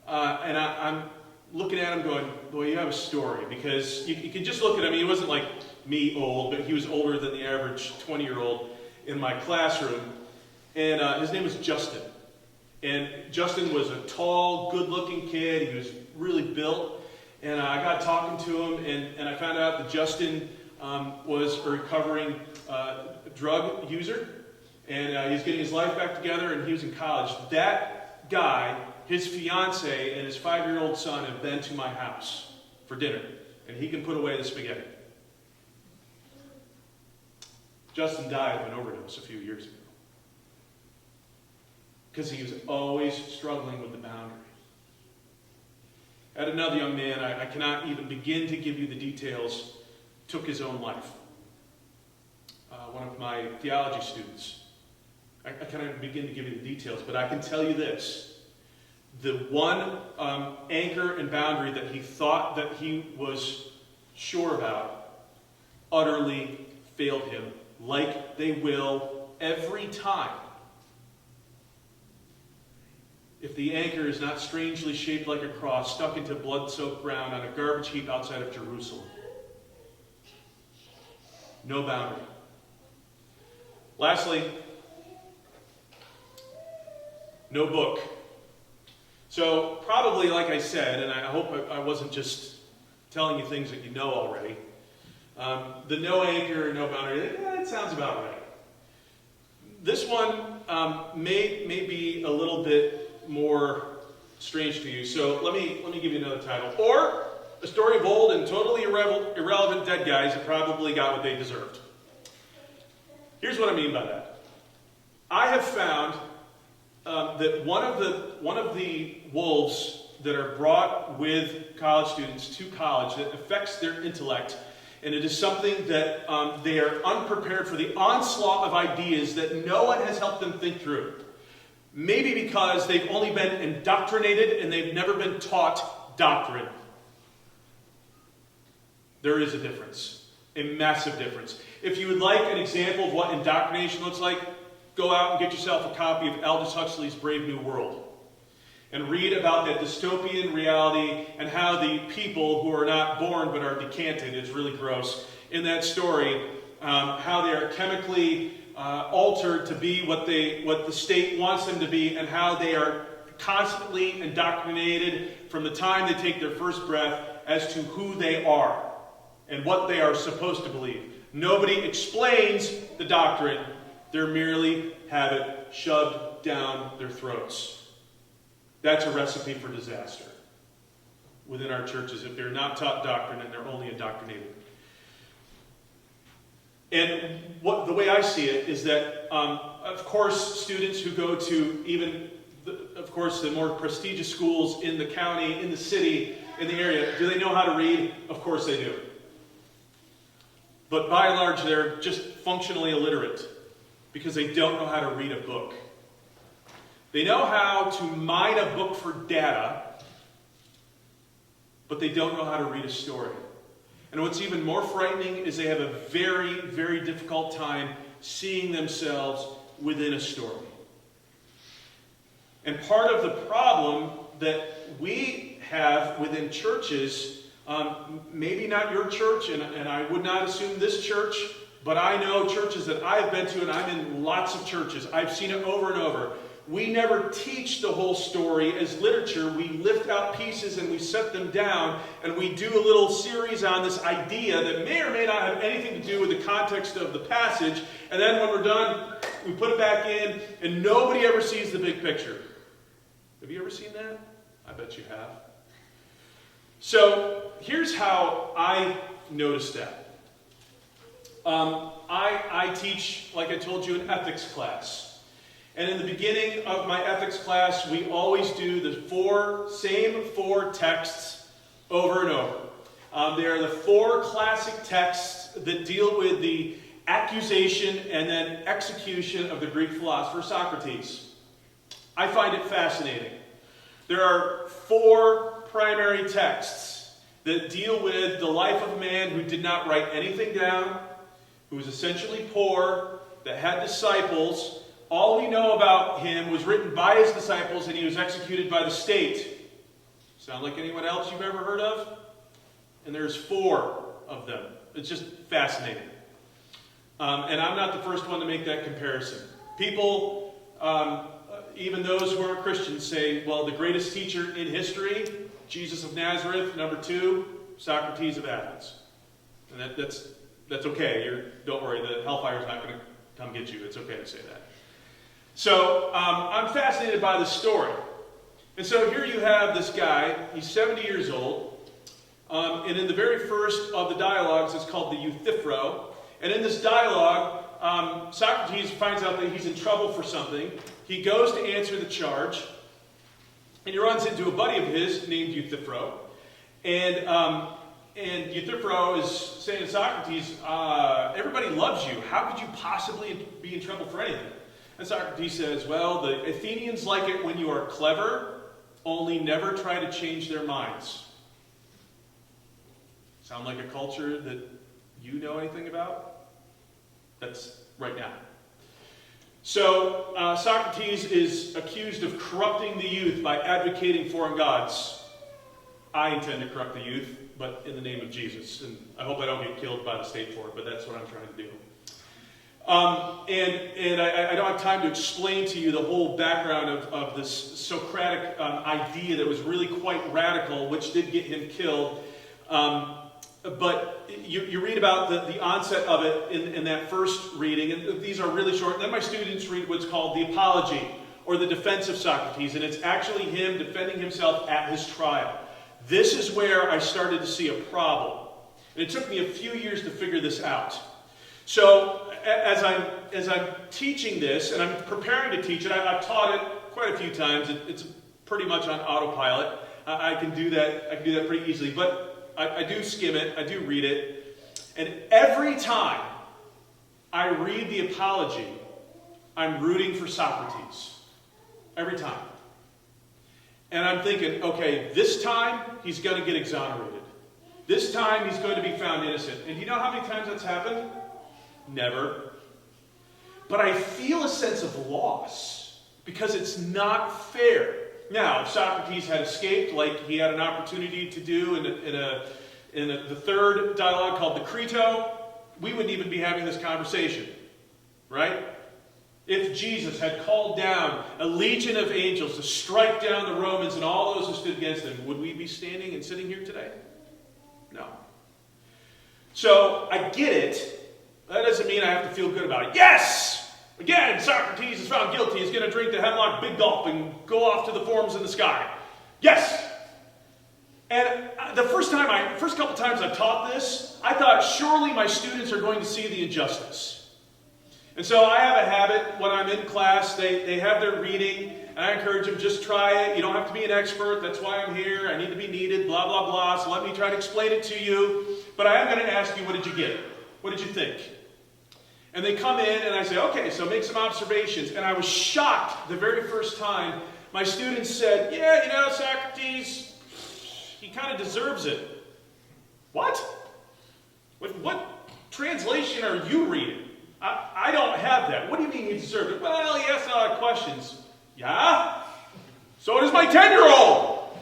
And I'm looking at him going, boy, you have a story. Because you can just look at him. He wasn't like me old, but he was older than the average 20-year-old in my classroom. And his name was Justin. And Justin was a tall, good-looking kid. He was really built. And I got talking to him, and I found out that Justin was a recovering drug user. And he's getting his life back together, and he was in college. That guy, his fiance, and his 5-year-old son have been to my house for dinner. And he can put away the spaghetti. Justin died of an overdose a few years ago. Because he was always struggling with the boundary. I had another young man, I cannot even begin to give you the details, took his own life. One of my theology students. I can't even begin to give you the details, but I can tell you this. The one anchor and boundary that he thought that he was sure about utterly failed him, like they will every time. If the anchor is not strangely shaped like a cross, stuck into blood-soaked ground on a garbage heap outside of Jerusalem. No boundary. Lastly, no book. So probably, like I said, and I hope I wasn't just telling you things that you know already, the no anchor, no boundary, it sounds about right. This one may be a little bit more strange to you. So let me give you another title. Or a story of old and totally irrelevant dead guys that probably got what they deserved. Here's what I mean by that. I have found that one of the wolves that are brought with college students to college that affects their intellect. And it is something that they are unprepared for, the onslaught of ideas that no one has helped them think through. Maybe because they've only been indoctrinated and they've never been taught doctrine. There is a difference, a massive difference. If you would like an example of what indoctrination looks like, go out and get yourself a copy of Aldous Huxley's Brave New World and read about that dystopian reality and how the people who are not born but are decanted, it's really gross, in that story, how they are chemically altered to be what the state wants them to be, and how they are constantly indoctrinated from the time they take their first breath as to who they are and what they are supposed to believe. Nobody explains the doctrine. They merely have it shoved down their throats. That's a recipe for disaster within our churches if they're not taught doctrine and they're only indoctrinated. And the way I see it is that, of course, students who go to even, the more prestigious schools in the county, in the city, in the area, do they know how to read? Of course they do. But by and large, they're just functionally illiterate because they don't know how to read a book. They know how to mine a book for data, but they don't know how to read a story. And what's even more frightening is they have a very, very difficult time seeing themselves within a story. And part of the problem that we have within churches, maybe not your church, and I would not assume this church, but I know churches that I've been to, and I'm in lots of churches. I've seen it over and over. We never teach the whole story as literature. We lift out pieces and we set them down, and we do a little series on this idea that may or may not have anything to do with the context of the passage, and then when we're done, we put it back in, and nobody ever sees the big picture. Have you ever seen that? I bet you have. So here's how I noticed that. I teach, like I told you, an ethics class. And in the beginning of my ethics class, we always do the same four texts over and over. They are the four classic texts that deal with the accusation and then execution of the Greek philosopher Socrates. I find it fascinating. There are four primary texts that deal with the life of a man who did not write anything down, who was essentially poor, that had disciples. All we know about him was written by his disciples, and he was executed by the state. Sound like anyone else you've ever heard of? And there's four of them. It's just fascinating. And I'm not the first one to make that comparison. People, even those who aren't Christians, say, well, the greatest teacher in history, Jesus of Nazareth. Number two, Socrates of Athens. And that's okay. Don't worry, the hellfire's not going to come get you. It's okay to say that. So I'm fascinated by this story. And so here you have this guy, he's 70 years old, and in the very first of the dialogues, it's called the Euthyphro. And in this dialogue, Socrates finds out that he's in trouble for something. He goes to answer the charge, and he runs into a buddy of his named Euthyphro. And Euthyphro is saying to Socrates, everybody loves you. How could you possibly be in trouble for anything? And Socrates says, well, the Athenians like it when you are clever, only never try to change their minds. Sound like a culture that you know anything about? That's right now. So Socrates is accused of corrupting the youth by advocating foreign gods. I intend to corrupt the youth, but in the name of Jesus. And I hope I don't get killed by the state for it, but that's what I'm trying to do. And I don't have time to explain to you the whole background of this Socratic idea that was really quite radical, which did get him killed. But you read about the onset of it in that first reading, and these are really short. And then my students read what's called the Apology, or the defense of Socrates, and it's actually him defending himself at his trial. This is where I started to see a problem. And it took me a few years to figure this out. So as I'm teaching this, and I'm preparing to teach it, I've taught it quite a few times. It's pretty much on autopilot. I can do that. I can do that pretty easily. But I do skim it. I do read it. And every time I read the apology, I'm rooting for Socrates. Every time. And I'm thinking, okay, this time he's going to get exonerated. This time he's going to be found innocent. And you know how many times that's happened? Never. But I feel a sense of loss because it's not fair. Now, if Socrates had escaped, like he had an opportunity to do in the third dialogue called the Crito, we wouldn't even be having this conversation, right? If Jesus had called down a legion of angels to strike down the Romans and all those who stood against them, would we be standing and sitting here today? No. So, I get it. That doesn't mean I have to feel good about it. Yes! Again, Socrates is found guilty. He's going to drink the hemlock big gulp and go off to the forms in the sky. Yes! And the first couple times I've taught this, I thought surely my students are going to see the injustice. And so I have a habit when I'm in class, they have their reading, and I encourage them, just try it. You don't have to be an expert. That's why I'm here. I need to be needed, blah, blah, blah. So let me try to explain it to you. But I am going to ask you, what did you get? What did you think? And they come in, and I say, okay, so make some observations. And I was shocked the very first time my students said, yeah, Socrates, he kind of deserves it. What? What translation are you reading? I don't have that. What do you mean he deserved it? Well, he asked a lot of questions. Yeah? So does my 10-year-old.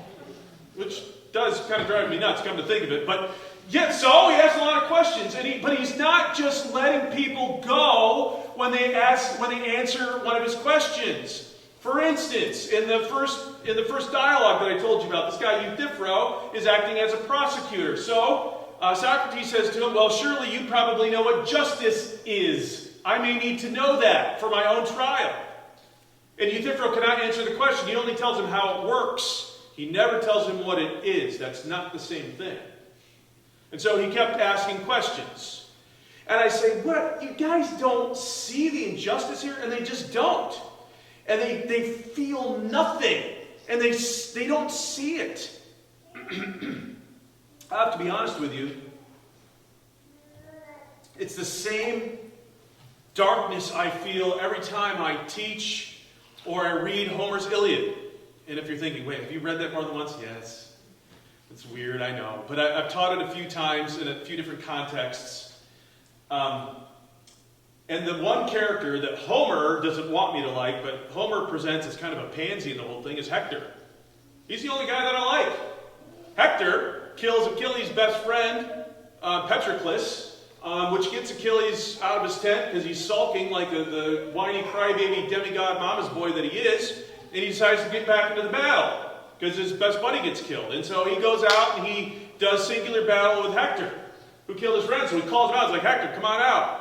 Which does kind of drive me nuts, come to think of it. But yeah, so he asks a lot of questions. But he's not just letting people go when they answer one of his questions. For instance, in the first dialogue that I told you about, this guy Euthyphro is acting as a prosecutor. So Socrates says to him, well, surely you probably know what justice is. I may need to know that for my own trial. And Euthyphro cannot answer the question. He only tells him how it works. He never tells him what it is. That's not the same thing. And so he kept asking questions. And I say, what? You guys don't see the injustice here? And they just don't. And they feel nothing. And they don't see it. I have to be honest with you. It's the same darkness I feel every time I teach or I read Homer's Iliad. And if you're thinking, wait, have you read that more than once? Yes. It's weird, I know. But I've taught it a few times in a few different contexts. And the one character that Homer doesn't want me to like, but Homer presents as kind of a pansy in the whole thing, is Hector. He's the only guy that I like. Hector kills Achilles' best friend, Patroclus, which gets Achilles out of his tent because he's sulking like the whiny crybaby demigod mama's boy that he is, and he decides to get back into the battle because his best buddy gets killed. And so he goes out and he does singular battle with Hector, who killed his friend. So he calls him out. He's like, Hector, come on out.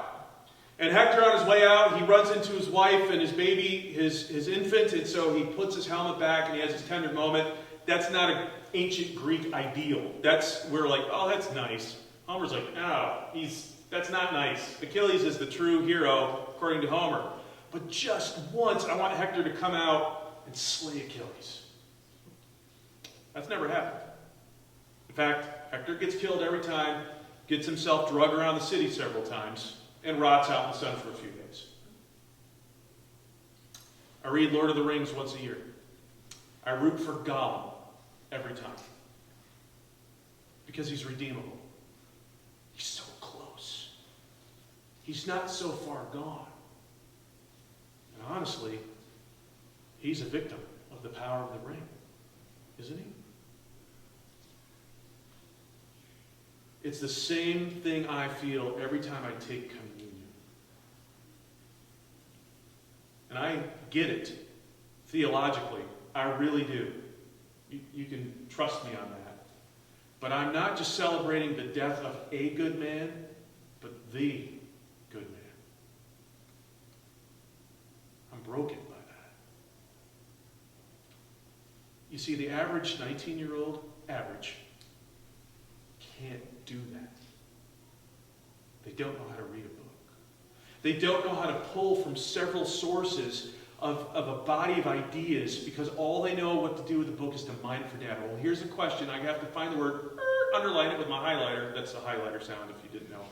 And Hector, on his way out, he runs into his wife and his baby, his infant, and so he puts his helmet back and he has his tender moment. That's not an ancient Greek ideal. We're like, oh, that's nice. Homer's like, oh, that's not nice. Achilles is the true hero, according to Homer. But just once, I want Hector to come out and slay Achilles. That's never happened. In fact, Hector gets killed every time, gets himself drugged around the city several times, and rots out in the sun for a few days. I read Lord of the Rings once a year. I root for Gollum every time. Because he's redeemable. He's so close. He's not so far gone. And honestly, he's a victim of the power of the ring. Isn't he? It's the same thing I feel every time I take communion. And I get it theologically. I really do. You can trust me on that. But I'm not just celebrating the death of a good man, but the good man. I'm broken by that. You see, the average 19-year-old, can't do that. They don't know how to read a book. They don't know how to pull from several sources of a body of ideas because all they know what to do with the book is to mine it for data. Well, here's the question. I have to find the word, underline it with my highlighter. That's the highlighter sound if you didn't know.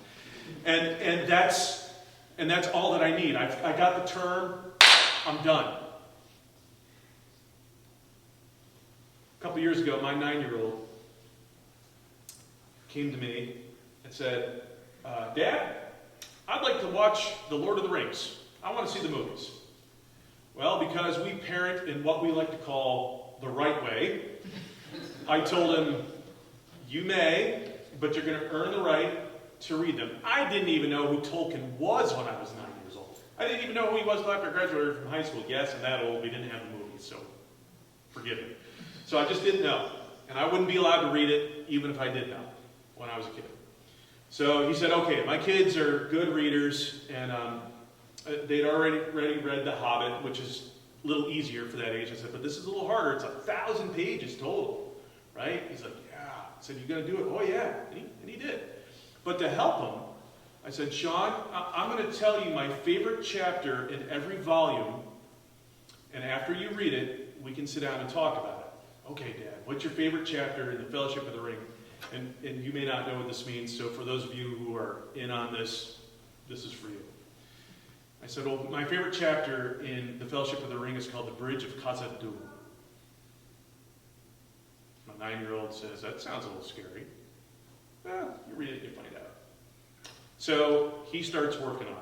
And that's all that I need. I got the term. I'm done. A couple years ago, my 9-year-old came to me and said, Dad, I'd like to watch The Lord of the Rings. I want to see the movies. Well, because we parent in what we like to call the right way, I told him, you may, but you're going to earn the right to read them. I didn't even know who Tolkien was when I was 9 years old. I didn't even know who he was until after I graduated from high school. Yes, I'm that old. We didn't have the movies, so forgive me. So I just didn't know. And I wouldn't be allowed to read it even if I did know when I was a kid. So he said, okay, my kids are good readers, and they'd already read The Hobbit, which is a little easier for that age. I said, but this is a little harder. It's 1,000 pages total, right? He's like, yeah. I said, you going to do it? Oh, yeah. And he did. But to help him, I said, Sean, I'm going to tell you my favorite chapter in every volume, and after you read it, we can sit down and talk about it. Okay, Dad, what's your favorite chapter in the Fellowship of the Ring? And you may not know what this means, so for those of you who are in on this, this is for you. I said, well, my favorite chapter in the Fellowship of the Ring is called The Bridge of Khazad-dûm. My 9-year-old says, that sounds a little scary. Well, you read it, you find out. So he starts working on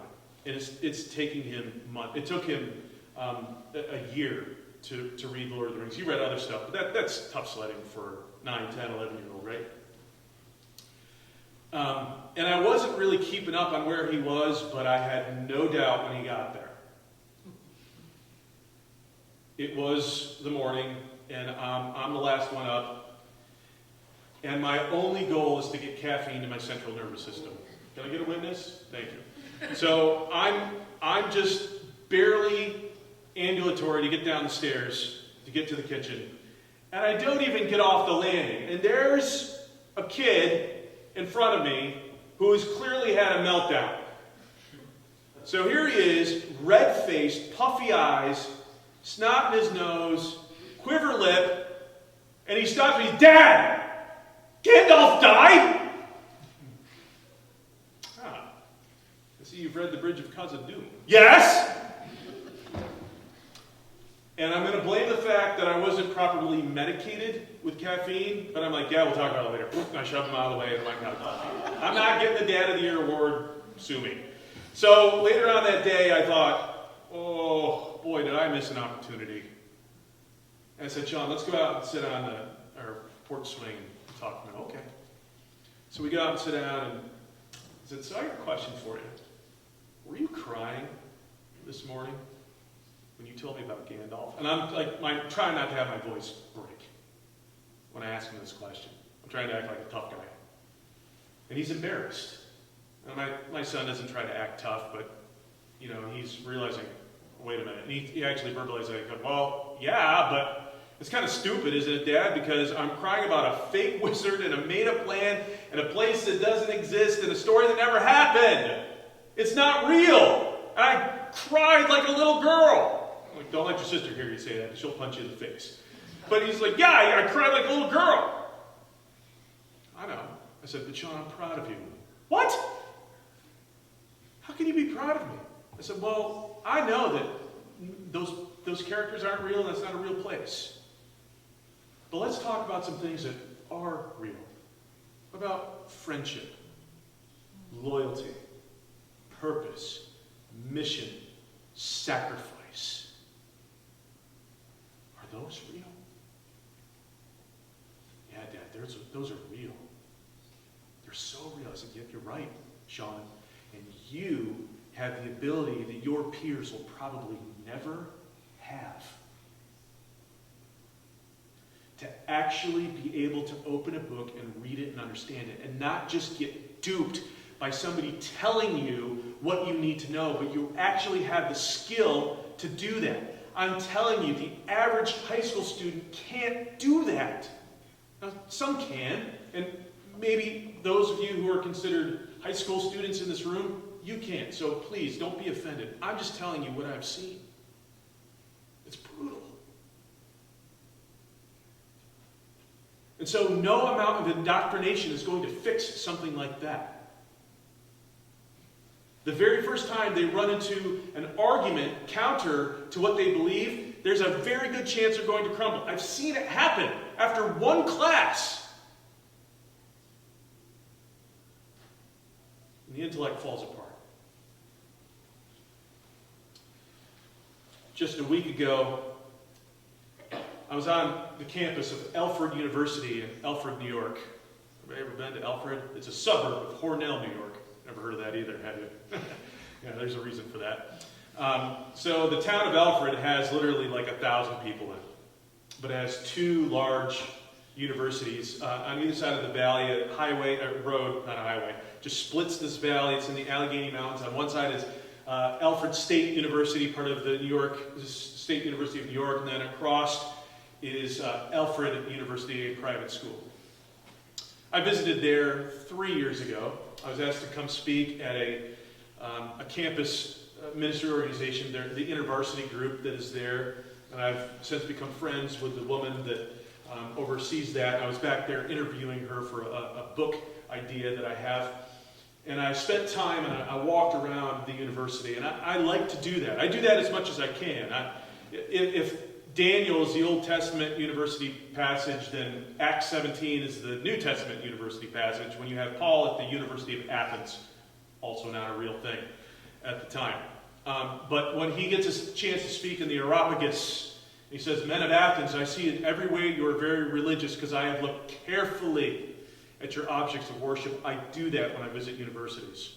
it. And it's taking him months. It took him a year to read Lord of the Rings. He read other stuff, but that's tough sledding for 9, 10, 11-year-old, right? And I wasn't really keeping up on where he was, but I had no doubt when he got there. It was the morning, and I'm the last one up. And my only goal is to get caffeine to my central nervous system. Can I get a witness? Thank you. So I'm just barely ambulatory to get down the stairs to get to the kitchen. And I don't even get off the landing. And there's a kid in front of me who has clearly had a meltdown. So here he is, red-faced, puffy eyes, snot in his nose, quiver lip, and he stops me, Dad! Gandalf died? Ah, I see you've read The Bridge of Khazad-dûm. Yes! And I'm going to blame the fact that I wasn't properly medicated with caffeine, but I'm like, yeah, we'll talk about it later. And I shove him out of the way and I'm like, no, I'm not getting the Dad of the Year award, sue me. So later on that day, I thought, oh, boy, did I miss an opportunity. And I said, Sean, let's go out and sit on our porch swing and talk. No, okay. So we go out and sit down, and I said, so I got a question for you. Were you crying this morning when you told me about Gandalf? And I'm like, trying not to have my voice break when I ask him this question. I'm trying to act like a tough guy. And he's embarrassed. And my son doesn't try to act tough, but, you know, he's realizing, wait a minute. And he actually verbalized it. He goes, well, yeah, but it's kind of stupid, isn't it, Dad? Because I'm crying about a fake wizard in a made-up land and a place that doesn't exist and a story that never happened. It's not real. And I cried like a little girl. I'm like, don't let your sister hear you say that, because she'll punch you in the face. But he's like, yeah, I cried like a little girl. I know. I said, but Sean, I'm proud of you. What? How can you be proud of me? I said, well, I know that those characters aren't real, and that's not a real place. But let's talk about some things that are real. About friendship, loyalty, purpose, mission, sacrifice. Are those real? Yeah, Dad, those are real. They're so real. I said, yeah, you're right, Sean. And you have the ability that your peers will probably never have. To actually be able to open a book and read it and understand it, and not just get duped by somebody telling you what you need to know, but you actually have the skill to do that. I'm telling you, the average high school student can't do that. Now, some can, and maybe those of you who are considered high school students in this room, you can't. So please, don't be offended. I'm just telling you what I've seen. And so no amount of indoctrination is going to fix something like that. The very first time they run into an argument counter to what they believe, there's a very good chance they're going to crumble. I've seen it happen after one class. And the intellect falls apart. Just a week ago, I was on the campus of Alfred University in Alfred, New York. Have you ever been to Alfred? It's a suburb of Hornell, New York. Never heard of that either, have you? Yeah, there's a reason for that. So the town of Alfred has literally like 1,000 people in it, but it has two large universities on either side of the valley. A road, not a highway, just splits this valley. It's in the Allegheny Mountains. On one side is Alfred State University, part of the State University of New York, and then across is Alfred University, a private school. I visited there 3 years ago. I was asked to come speak at a campus ministry organization, the InterVarsity group that is there, and I've since become friends with the woman that oversees that. I was back there interviewing her for a book idea that I have, and I spent time and I walked around the university, and I like to do that. I do that as much as I can. If Daniel is the Old Testament university passage, then Acts 17 is the New Testament university passage, when you have Paul at the University of Athens, also not a real thing at the time. But when he gets a chance to speak in the Areopagus, he says, "Men of Athens, I see in every way you are very religious, because I have looked carefully at your objects of worship." I do that when I visit universities.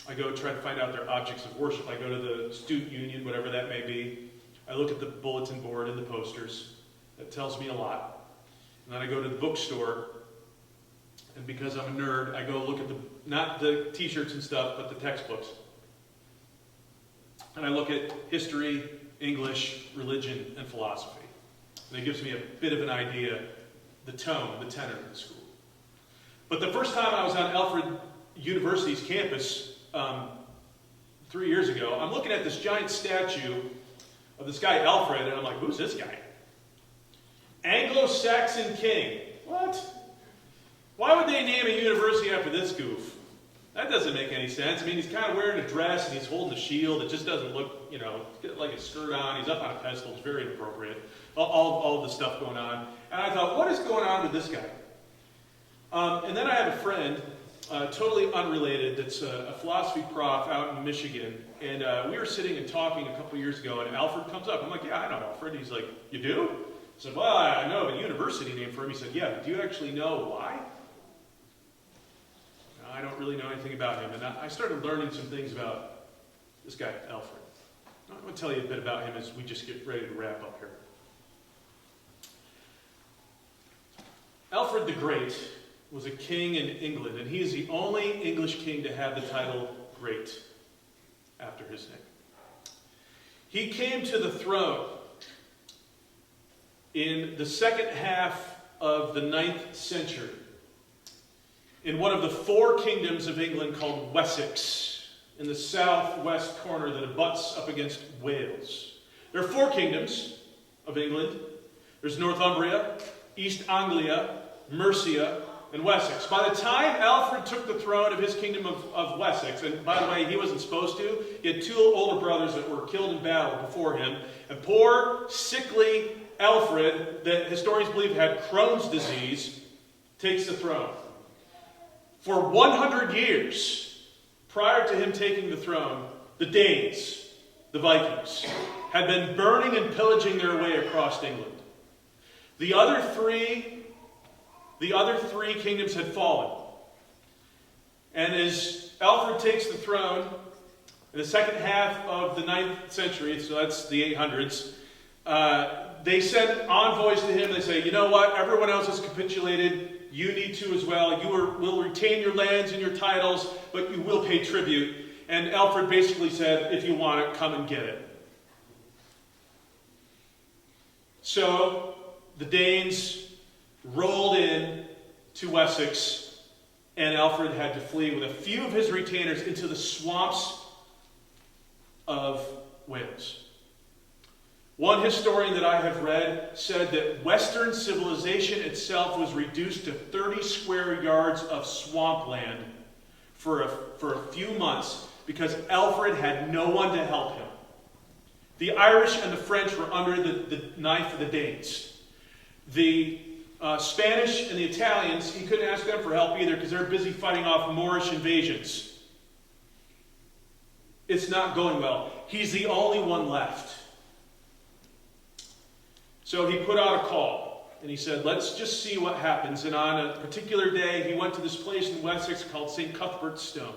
I go try to find out their objects of worship. I go to the student union, whatever that may be. I look at the bulletin board and the posters. That tells me a lot. And then I go to the bookstore, and because I'm a nerd, I go look at not the t-shirts and stuff, but the textbooks. And I look at history, English, religion, and philosophy. And it gives me a bit of an idea, the tone, the tenor of the school. But the first time I was on Alfred University's campus 3 years ago, I'm looking at this giant statue of this guy Alfred, and I'm like, who's this guy? Anglo-Saxon king. What? Why would they name a university after this goof? That doesn't make any sense. I mean, he's kind of wearing a dress, and he's holding a shield. It just doesn't look, like a skirt on. He's up on a pedestal. It's very inappropriate. All the stuff going on. And I thought, what is going on with this guy? And then I have a friend, totally unrelated, that's a philosophy prof out in Michigan. And we were sitting and talking a couple years ago, and Alfred comes up. I'm like, yeah, I know Alfred. He's like, you do? I said, well, I know of a university name for him. He said, yeah, but do you actually know why? I don't really know anything about him. And I started learning some things about this guy, Alfred. I'm going to tell you a bit about him as we just get ready to wrap up here. Alfred the Great was a king in England, and he is the only English king to have the title Great after his name. He came to the throne in the second half of the 9th century in one of the 4 kingdoms of England called Wessex, in the southwest corner that abuts up against Wales. There are 4 kingdoms of England. There's Northumbria, East Anglia, Mercia, and Wessex. By the time Alfred took the throne of his kingdom of Wessex, and by the way, he wasn't supposed to, he had 2 older brothers that were killed in battle before him, and poor, sickly Alfred, that historians believe had Crohn's disease, takes the throne. For 100 years, prior to him taking the throne, the Danes, the Vikings, had been burning and pillaging their way across England. The other three kingdoms had fallen. And as Alfred takes the throne in the second half of the 9th century, so that's the 800s, they send envoys to him. They say, you know what, everyone else has capitulated. You need to as well. You will retain your lands and your titles, but you will pay tribute. And Alfred basically said, if you want it, come and get it. So the Danes rolled in to Wessex, and Alfred had to flee with a few of his retainers into the swamps of Wales. One historian that I have read said that Western civilization itself was reduced to 30 square yards of swampland for a few months because Alfred had no one to help him. The Irish and the French were under the knife of the Danes. The Spanish and the Italians, he couldn't ask them for help either because they're busy fighting off Moorish invasions. It's not going well. He's the only one left. So he put out a call, and he said, let's just see what happens. And on a particular day, he went to this place in Wessex called St. Cuthbert's Stone.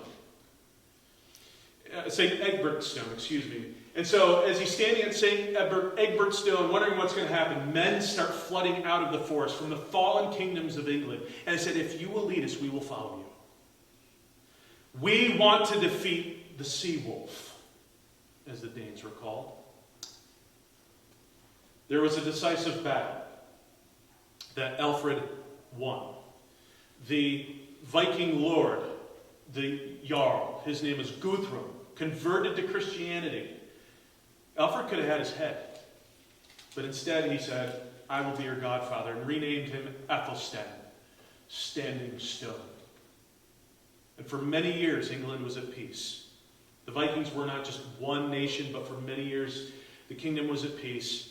St. Egbert's Stone, excuse me. And so as he's standing at St. Egbert's Stone, wondering what's going to happen, men start flooding out of the forest from the fallen kingdoms of England. And he said, if you will lead us, we will follow you. We want to defeat the sea wolf, as the Danes were called. There was a decisive battle that Alfred won. The Viking lord, the Jarl, his name is Guthrum, converted to Christianity. Alfred could have had his head, but instead he said, I will be your godfather, and renamed him Athelstan, standing stone. And for many years, England was at peace. The Vikings were not just one nation, but for many years, the kingdom was at peace.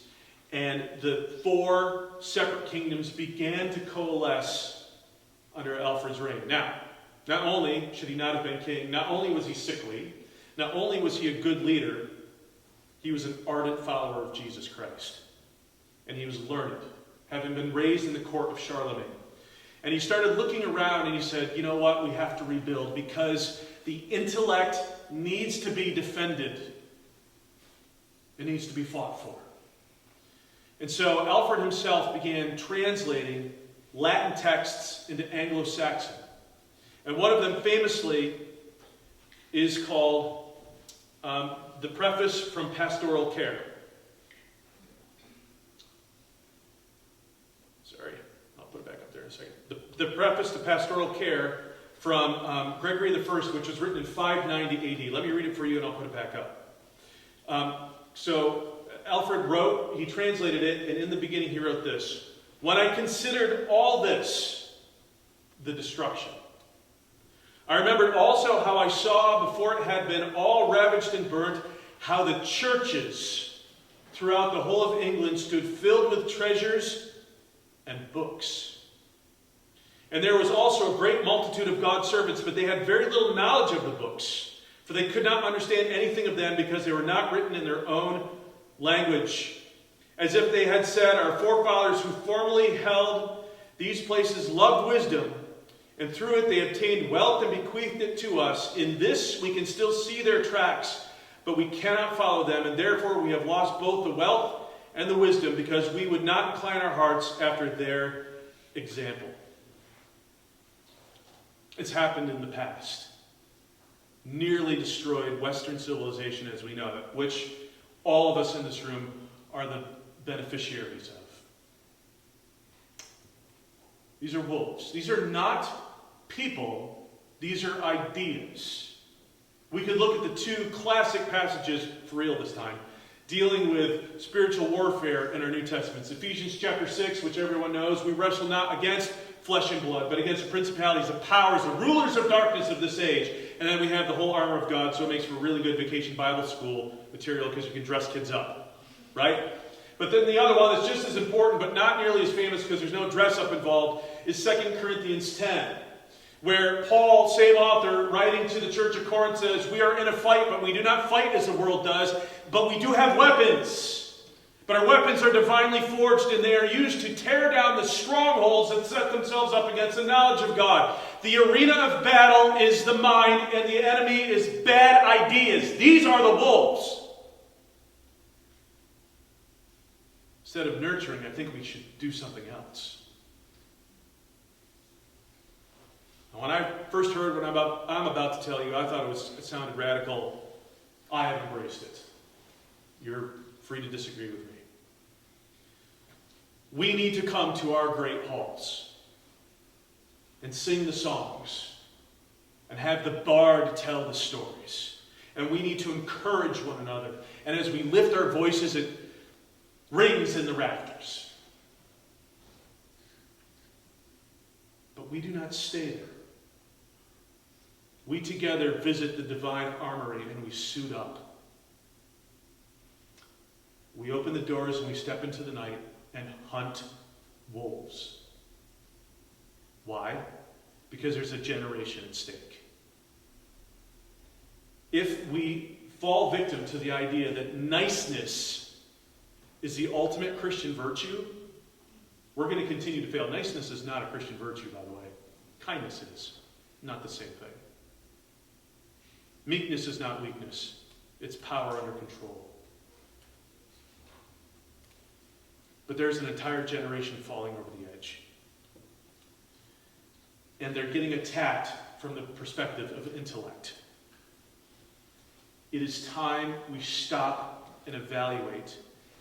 And the 4 separate kingdoms began to coalesce under Alfred's reign. Now, not only should he not have been king, not only was he sickly, not only was he a good leader, he was an ardent follower of Jesus Christ. And he was learned, having been raised in the court of Charlemagne. And he started looking around and he said, you know what, we have to rebuild because the intellect needs to be defended. It needs to be fought for. And so Alfred himself began translating Latin texts into Anglo-Saxon. And one of them famously is called the Preface from Pastoral Care. Sorry, I'll put it back up there in a second. The Preface to Pastoral Care from Gregory I, which was written in 590 AD. Let me read it for you and I'll put it back up. So Alfred wrote, he translated it, and in the beginning he wrote this. When I considered all this, the destruction, I remembered also how I saw before it had been all ravaged and burnt, how the churches throughout the whole of England stood filled with treasures and books. And there was also a great multitude of God's servants, but they had very little knowledge of the books, for they could not understand anything of them because they were not written in their own language. As if they had said, our forefathers who formerly held these places loved wisdom, and through it they obtained wealth and bequeathed it to us. In this we can still see their tracks, but we cannot follow them, and therefore we have lost both the wealth and the wisdom, because we would not incline our hearts after their example. It's happened in the past. Nearly destroyed Western civilization as we know it, which all of us in this room are the beneficiaries of. These are wolves. These are not people. These are ideas. We could look at the 2 classic passages, for real this time, dealing with spiritual warfare in our New Testaments. Ephesians chapter 6, which everyone knows, we wrestle not against flesh and blood, but against the principalities, the powers, the rulers of darkness of this age. And then we have the whole armor of God, so it makes for really good vacation Bible school material because you can dress kids up, right? But then the other one that's just as important, but not nearly as famous because there's no dress up involved, is 2 Corinthians 10, where Paul, same author, writing to the church of Corinth, says, we are in a fight, but we do not fight as the world does, but we do have weapons. But our weapons are divinely forged, and they are used to tear down the strongholds that set themselves up against the knowledge of God. The arena of battle is the mind, and the enemy is bad ideas. These are the wolves. Instead of nurturing, I think we should do something else. When I first heard what I'm about to tell you, I thought it sounded radical. I have embraced it. You're free to disagree with me. We need to come to our great halls and sing the songs and have the bard tell the stories. And we need to encourage one another. And as we lift our voices, rings in the rafters. But we do not stay there. We together visit the divine armory and we suit up. We open the doors and we step into the night and hunt wolves. Why? Because there's a generation at stake. If we fall victim to the idea that niceness is the ultimate Christian virtue, we're going to continue to fail. Niceness is not a Christian virtue, by the way. Kindness is. Not the same thing. Meekness is not weakness. It's power under control. But there's an entire generation falling over the edge. And they're getting attacked from the perspective of intellect. It is time we stop and evaluate,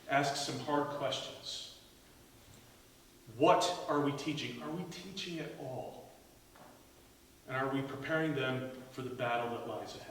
ask some hard questions. What are we teaching? Are we teaching at all? And are we preparing them for the battle that lies ahead?